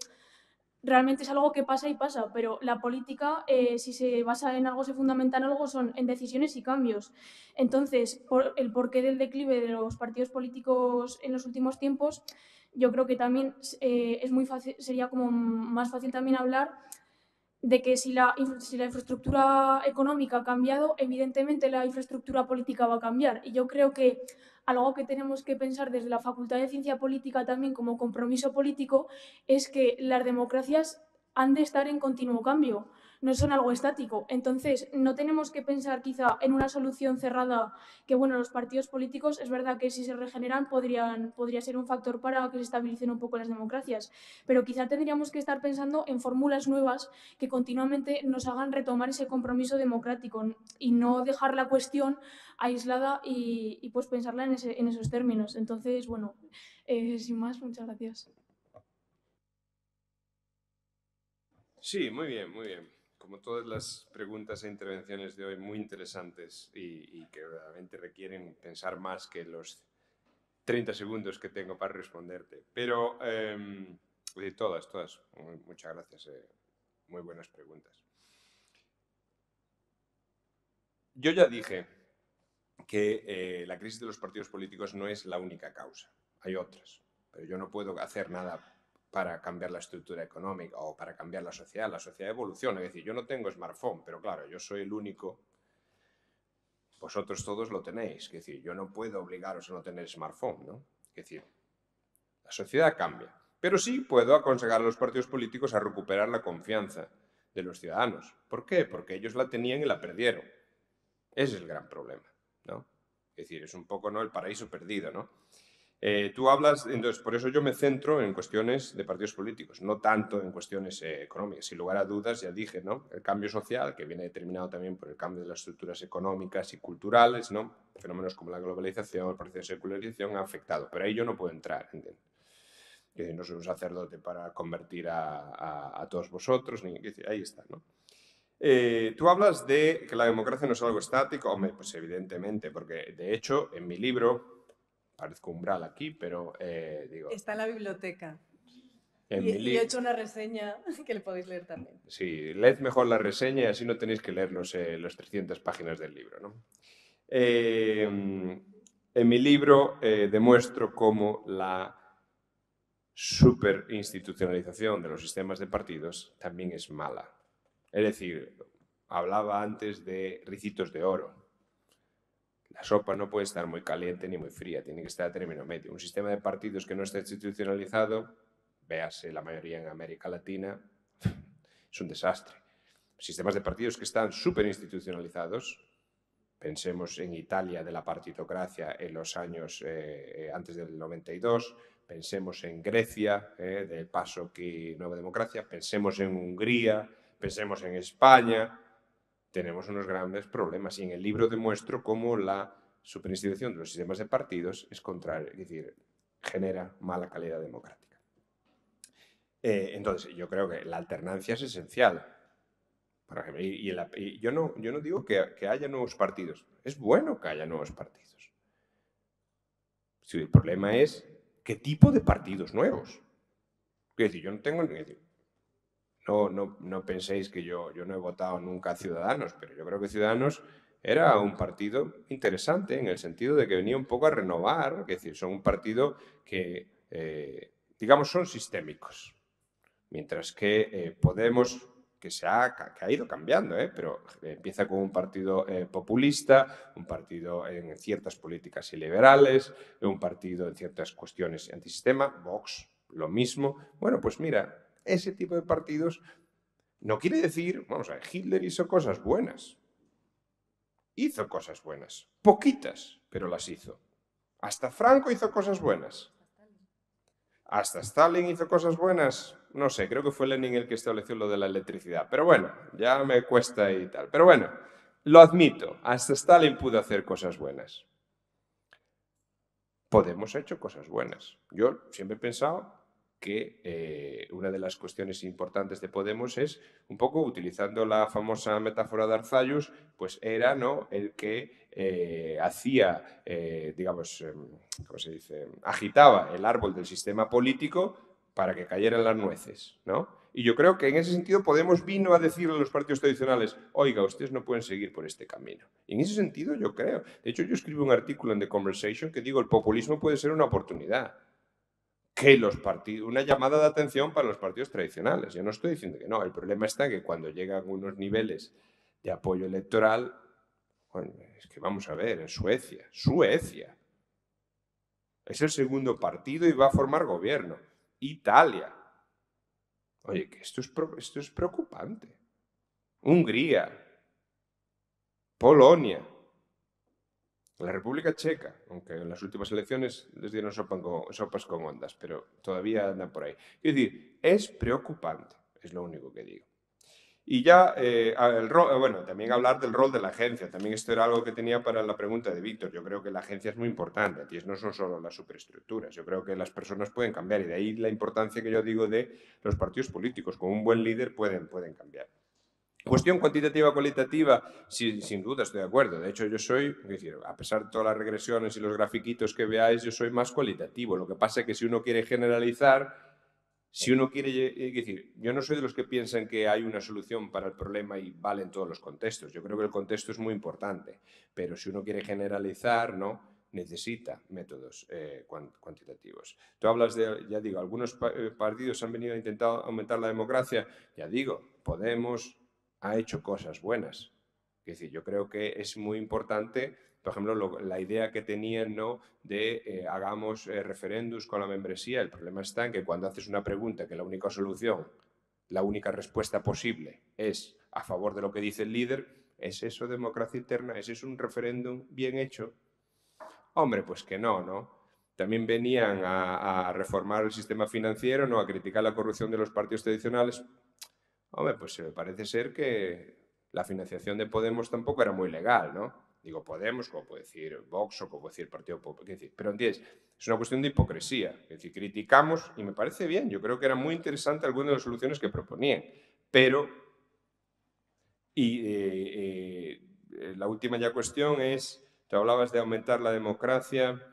realmente es algo que pasa y pasa, pero la política, si se basa en algo, se fundamenta en algo, son en decisiones y cambios. Entonces, el porqué del declive de los partidos políticos en los últimos tiempos, yo creo que también es muy fácil, sería como más fácil también hablar de que si la infraestructura económica ha cambiado, evidentemente la infraestructura política va a cambiar. Y yo creo que algo que tenemos que pensar desde la Facultad de Ciencia Política también como compromiso político es que las democracias han de estar en continuo cambio, no son algo estático. Entonces, no tenemos que pensar quizá en una solución cerrada, que bueno, los partidos políticos es verdad que si se regeneran podría ser un factor para que se estabilicen un poco las democracias, pero quizá tendríamos que estar pensando en fórmulas nuevas que continuamente nos hagan retomar ese compromiso democrático y no dejar la cuestión aislada y pues pensarla en esos términos. Entonces, bueno, sin más, muchas gracias. Sí, muy bien, muy bien. Como todas las preguntas e intervenciones de hoy, muy interesantes y que realmente requieren pensar más que los 30 segundos que tengo para responderte. Pero todas, muchas gracias. Muy buenas preguntas. Yo ya dije que la crisis de los partidos políticos no es la única causa. Hay otras, pero yo no puedo hacer nada para cambiar la estructura económica o para cambiar la sociedad. La sociedad evoluciona. Es decir, yo no tengo smartphone, pero claro, yo soy el único. Vosotros todos lo tenéis. Es decir, yo no puedo obligaros a no tener smartphone, ¿no? Es decir, la sociedad cambia. Pero sí puedo aconsejar a los partidos políticos a recuperar la confianza de los ciudadanos. ¿Por qué? Porque ellos la tenían y la perdieron. Ese es el gran problema, ¿no? Es decir, es un poco, ¿no?, el paraíso perdido, ¿no? Tú hablas, entonces, por eso yo me centro en cuestiones de partidos políticos, no tanto en cuestiones económicas. Sin lugar a dudas, ya dije, ¿no?, el cambio social, que viene determinado también por el cambio de las estructuras económicas y culturales, ¿no? Fenómenos como la globalización, el proceso de secularización han afectado, pero ahí yo no puedo entrar, ¿entiendes? No soy un sacerdote para convertir a todos vosotros, ni, ahí está, ¿no? Tú hablas de que la democracia no es algo estático. Hombre, pues evidentemente, porque de hecho en mi libro, parezco umbral aquí, pero digo... Está en la biblioteca. En Y he hecho una reseña que le podéis leer también. Sí, leed mejor la reseña y así no tenéis que leer los 300 páginas del libro, ¿no? En mi libro demuestro cómo la superinstitucionalización de los sistemas de partidos también es mala. Es decir, hablaba antes de ricitos de oro. La sopa no puede estar muy caliente ni muy fría, tiene que estar a término medio. Un sistema de partidos que no está institucionalizado, véase la mayoría en América Latina, es un desastre. Sistemas de partidos que están súper institucionalizados, pensemos en Italia de la partitocracia en los años antes del 92, pensemos en Grecia, del PASOK Nueva Democracia, pensemos en Hungría, pensemos en España. Tenemos unos grandes problemas y en el libro demuestro cómo la superinstitución de los sistemas de partidos es contrario, es decir, genera mala calidad democrática. Entonces, yo creo que la alternancia es esencial. Por ejemplo, y yo no digo que haya nuevos partidos. Es bueno que haya nuevos partidos. Sí, el problema es qué tipo de partidos nuevos. Es decir, yo no tengo... No penséis que yo no he votado nunca a Ciudadanos, pero yo creo que Ciudadanos era un partido interesante en el sentido de que venía un poco a renovar, es decir, son un partido que, digamos, son sistémicos. Mientras que Podemos, que ha ido cambiando, pero empieza con un partido populista, un partido en ciertas políticas iliberales, un partido en ciertas cuestiones antisistema, Vox, lo mismo. Bueno, pues mira, ese tipo de partidos no quiere decir, vamos a ver, Hitler hizo cosas buenas. Hizo cosas buenas, poquitas, pero las hizo. Hasta Franco hizo cosas buenas. Hasta Stalin hizo cosas buenas. No sé, creo que fue Lenin el que estableció lo de la electricidad. Pero bueno, ya me cuesta y tal. Pero bueno, lo admito, hasta Stalin pudo hacer cosas buenas. Podemos ha hecho cosas buenas. Yo siempre he pensado que una de las cuestiones importantes de Podemos es, un poco utilizando la famosa metáfora de Arzallus, pues era, ¿no?, el que hacía, digamos, ¿cómo se dice?, agitaba el árbol del sistema político para que cayeran las nueces, ¿no? Y yo creo que en ese sentido Podemos vino a decirle a los partidos tradicionales, oiga, ustedes no pueden seguir por este camino. Y en ese sentido yo creo. De hecho, yo escribo un artículo en The Conversation que digo, el populismo puede ser una oportunidad. Que los partidos, una llamada de atención para los partidos tradicionales. Yo no estoy diciendo que no. El problema está que cuando llegan unos niveles de apoyo electoral, bueno, es que vamos a ver, en Suecia, es el segundo partido y va a formar gobierno. Italia. Oye, que esto es preocupante. Hungría, Polonia, la República Checa, aunque en las últimas elecciones les dieron sopas con ondas, pero todavía andan por ahí. Es decir, es preocupante, es lo único que digo. Y ya, bueno, también hablar del rol de la agencia. También esto era algo que tenía para la pregunta de Víctor. Yo creo que la agencia es muy importante. Aquí no son solo las superestructuras. Yo creo que las personas pueden cambiar. Y de ahí la importancia que yo digo de los partidos políticos. Con un buen líder pueden cambiar. Cuestión cuantitativa, cualitativa, sí, sin duda estoy de acuerdo. De hecho, yo soy, es decir, a pesar de todas las regresiones y los grafiquitos que veáis, yo soy más cualitativo. Lo que pasa es que si uno quiere generalizar, si uno quiere, es decir, yo no soy de los que piensan que hay una solución para el problema y vale en todos los contextos. Yo creo que el contexto es muy importante, pero si uno quiere generalizar, ¿no?, necesita métodos cuantitativos. Tú hablas de, ya digo, algunos partidos han venido a intentar aumentar la democracia. Ya digo, Podemos ha hecho cosas buenas. Es decir, yo creo que es muy importante, por ejemplo, la idea que tenían, ¿no?, de hagamos referéndums con la membresía. El problema está en que cuando haces una pregunta que la única solución, la única respuesta posible es a favor de lo que dice el líder, ¿es eso democracia interna? ¿Es eso un referéndum bien hecho? Hombre, pues que no, ¿no? También venían a reformar el sistema financiero, ¿no?, a criticar la corrupción de los partidos tradicionales. Hombre, pues parece ser que la financiación de Podemos tampoco era muy legal, ¿no? Digo Podemos, como puede decir Vox o como puede decir Partido Popular. Pero entiendes, es una cuestión de hipocresía. Es decir, criticamos y me parece bien. Yo creo que era muy interesante algunas de las soluciones que proponían. Pero, la última ya cuestión es, te hablabas de aumentar la democracia.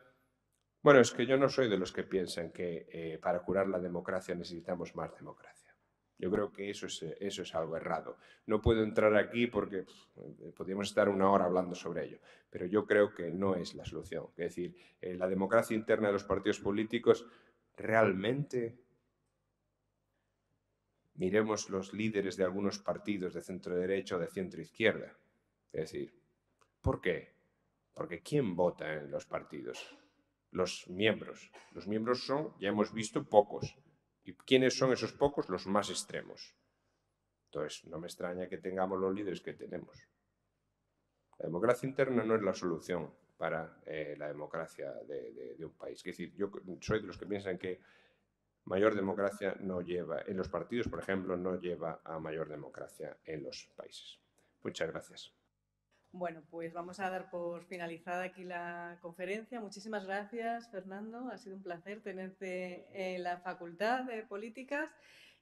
Bueno, es que yo no soy de los que piensan que para curar la democracia necesitamos más democracia. Yo creo que eso es algo errado. No puedo entrar aquí porque podríamos estar una hora hablando sobre ello, pero yo creo que no es la solución. Es decir, la democracia interna de los partidos políticos, realmente miremos los líderes de algunos partidos de centro derecha o de centro izquierda. Es decir, ¿por qué? Porque ¿quién vota en los partidos? Los miembros. Los miembros son, ya hemos visto, pocos. ¿Y quiénes son esos pocos? Los más extremos. Entonces, no me extraña que tengamos los líderes que tenemos. La democracia interna no es la solución para la democracia de un país. Es decir, yo soy de los que piensan que mayor democracia no lleva, en los partidos, por ejemplo, no lleva a mayor democracia en los países. Muchas gracias. Bueno, pues vamos a dar por finalizada aquí la conferencia. Muchísimas gracias, Fernando. Ha sido un placer tenerte en la Facultad de Políticas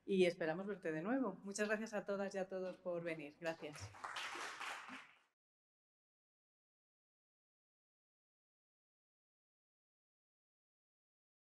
y esperamos verte de nuevo. Muchas gracias a todas y a todos por venir. Gracias.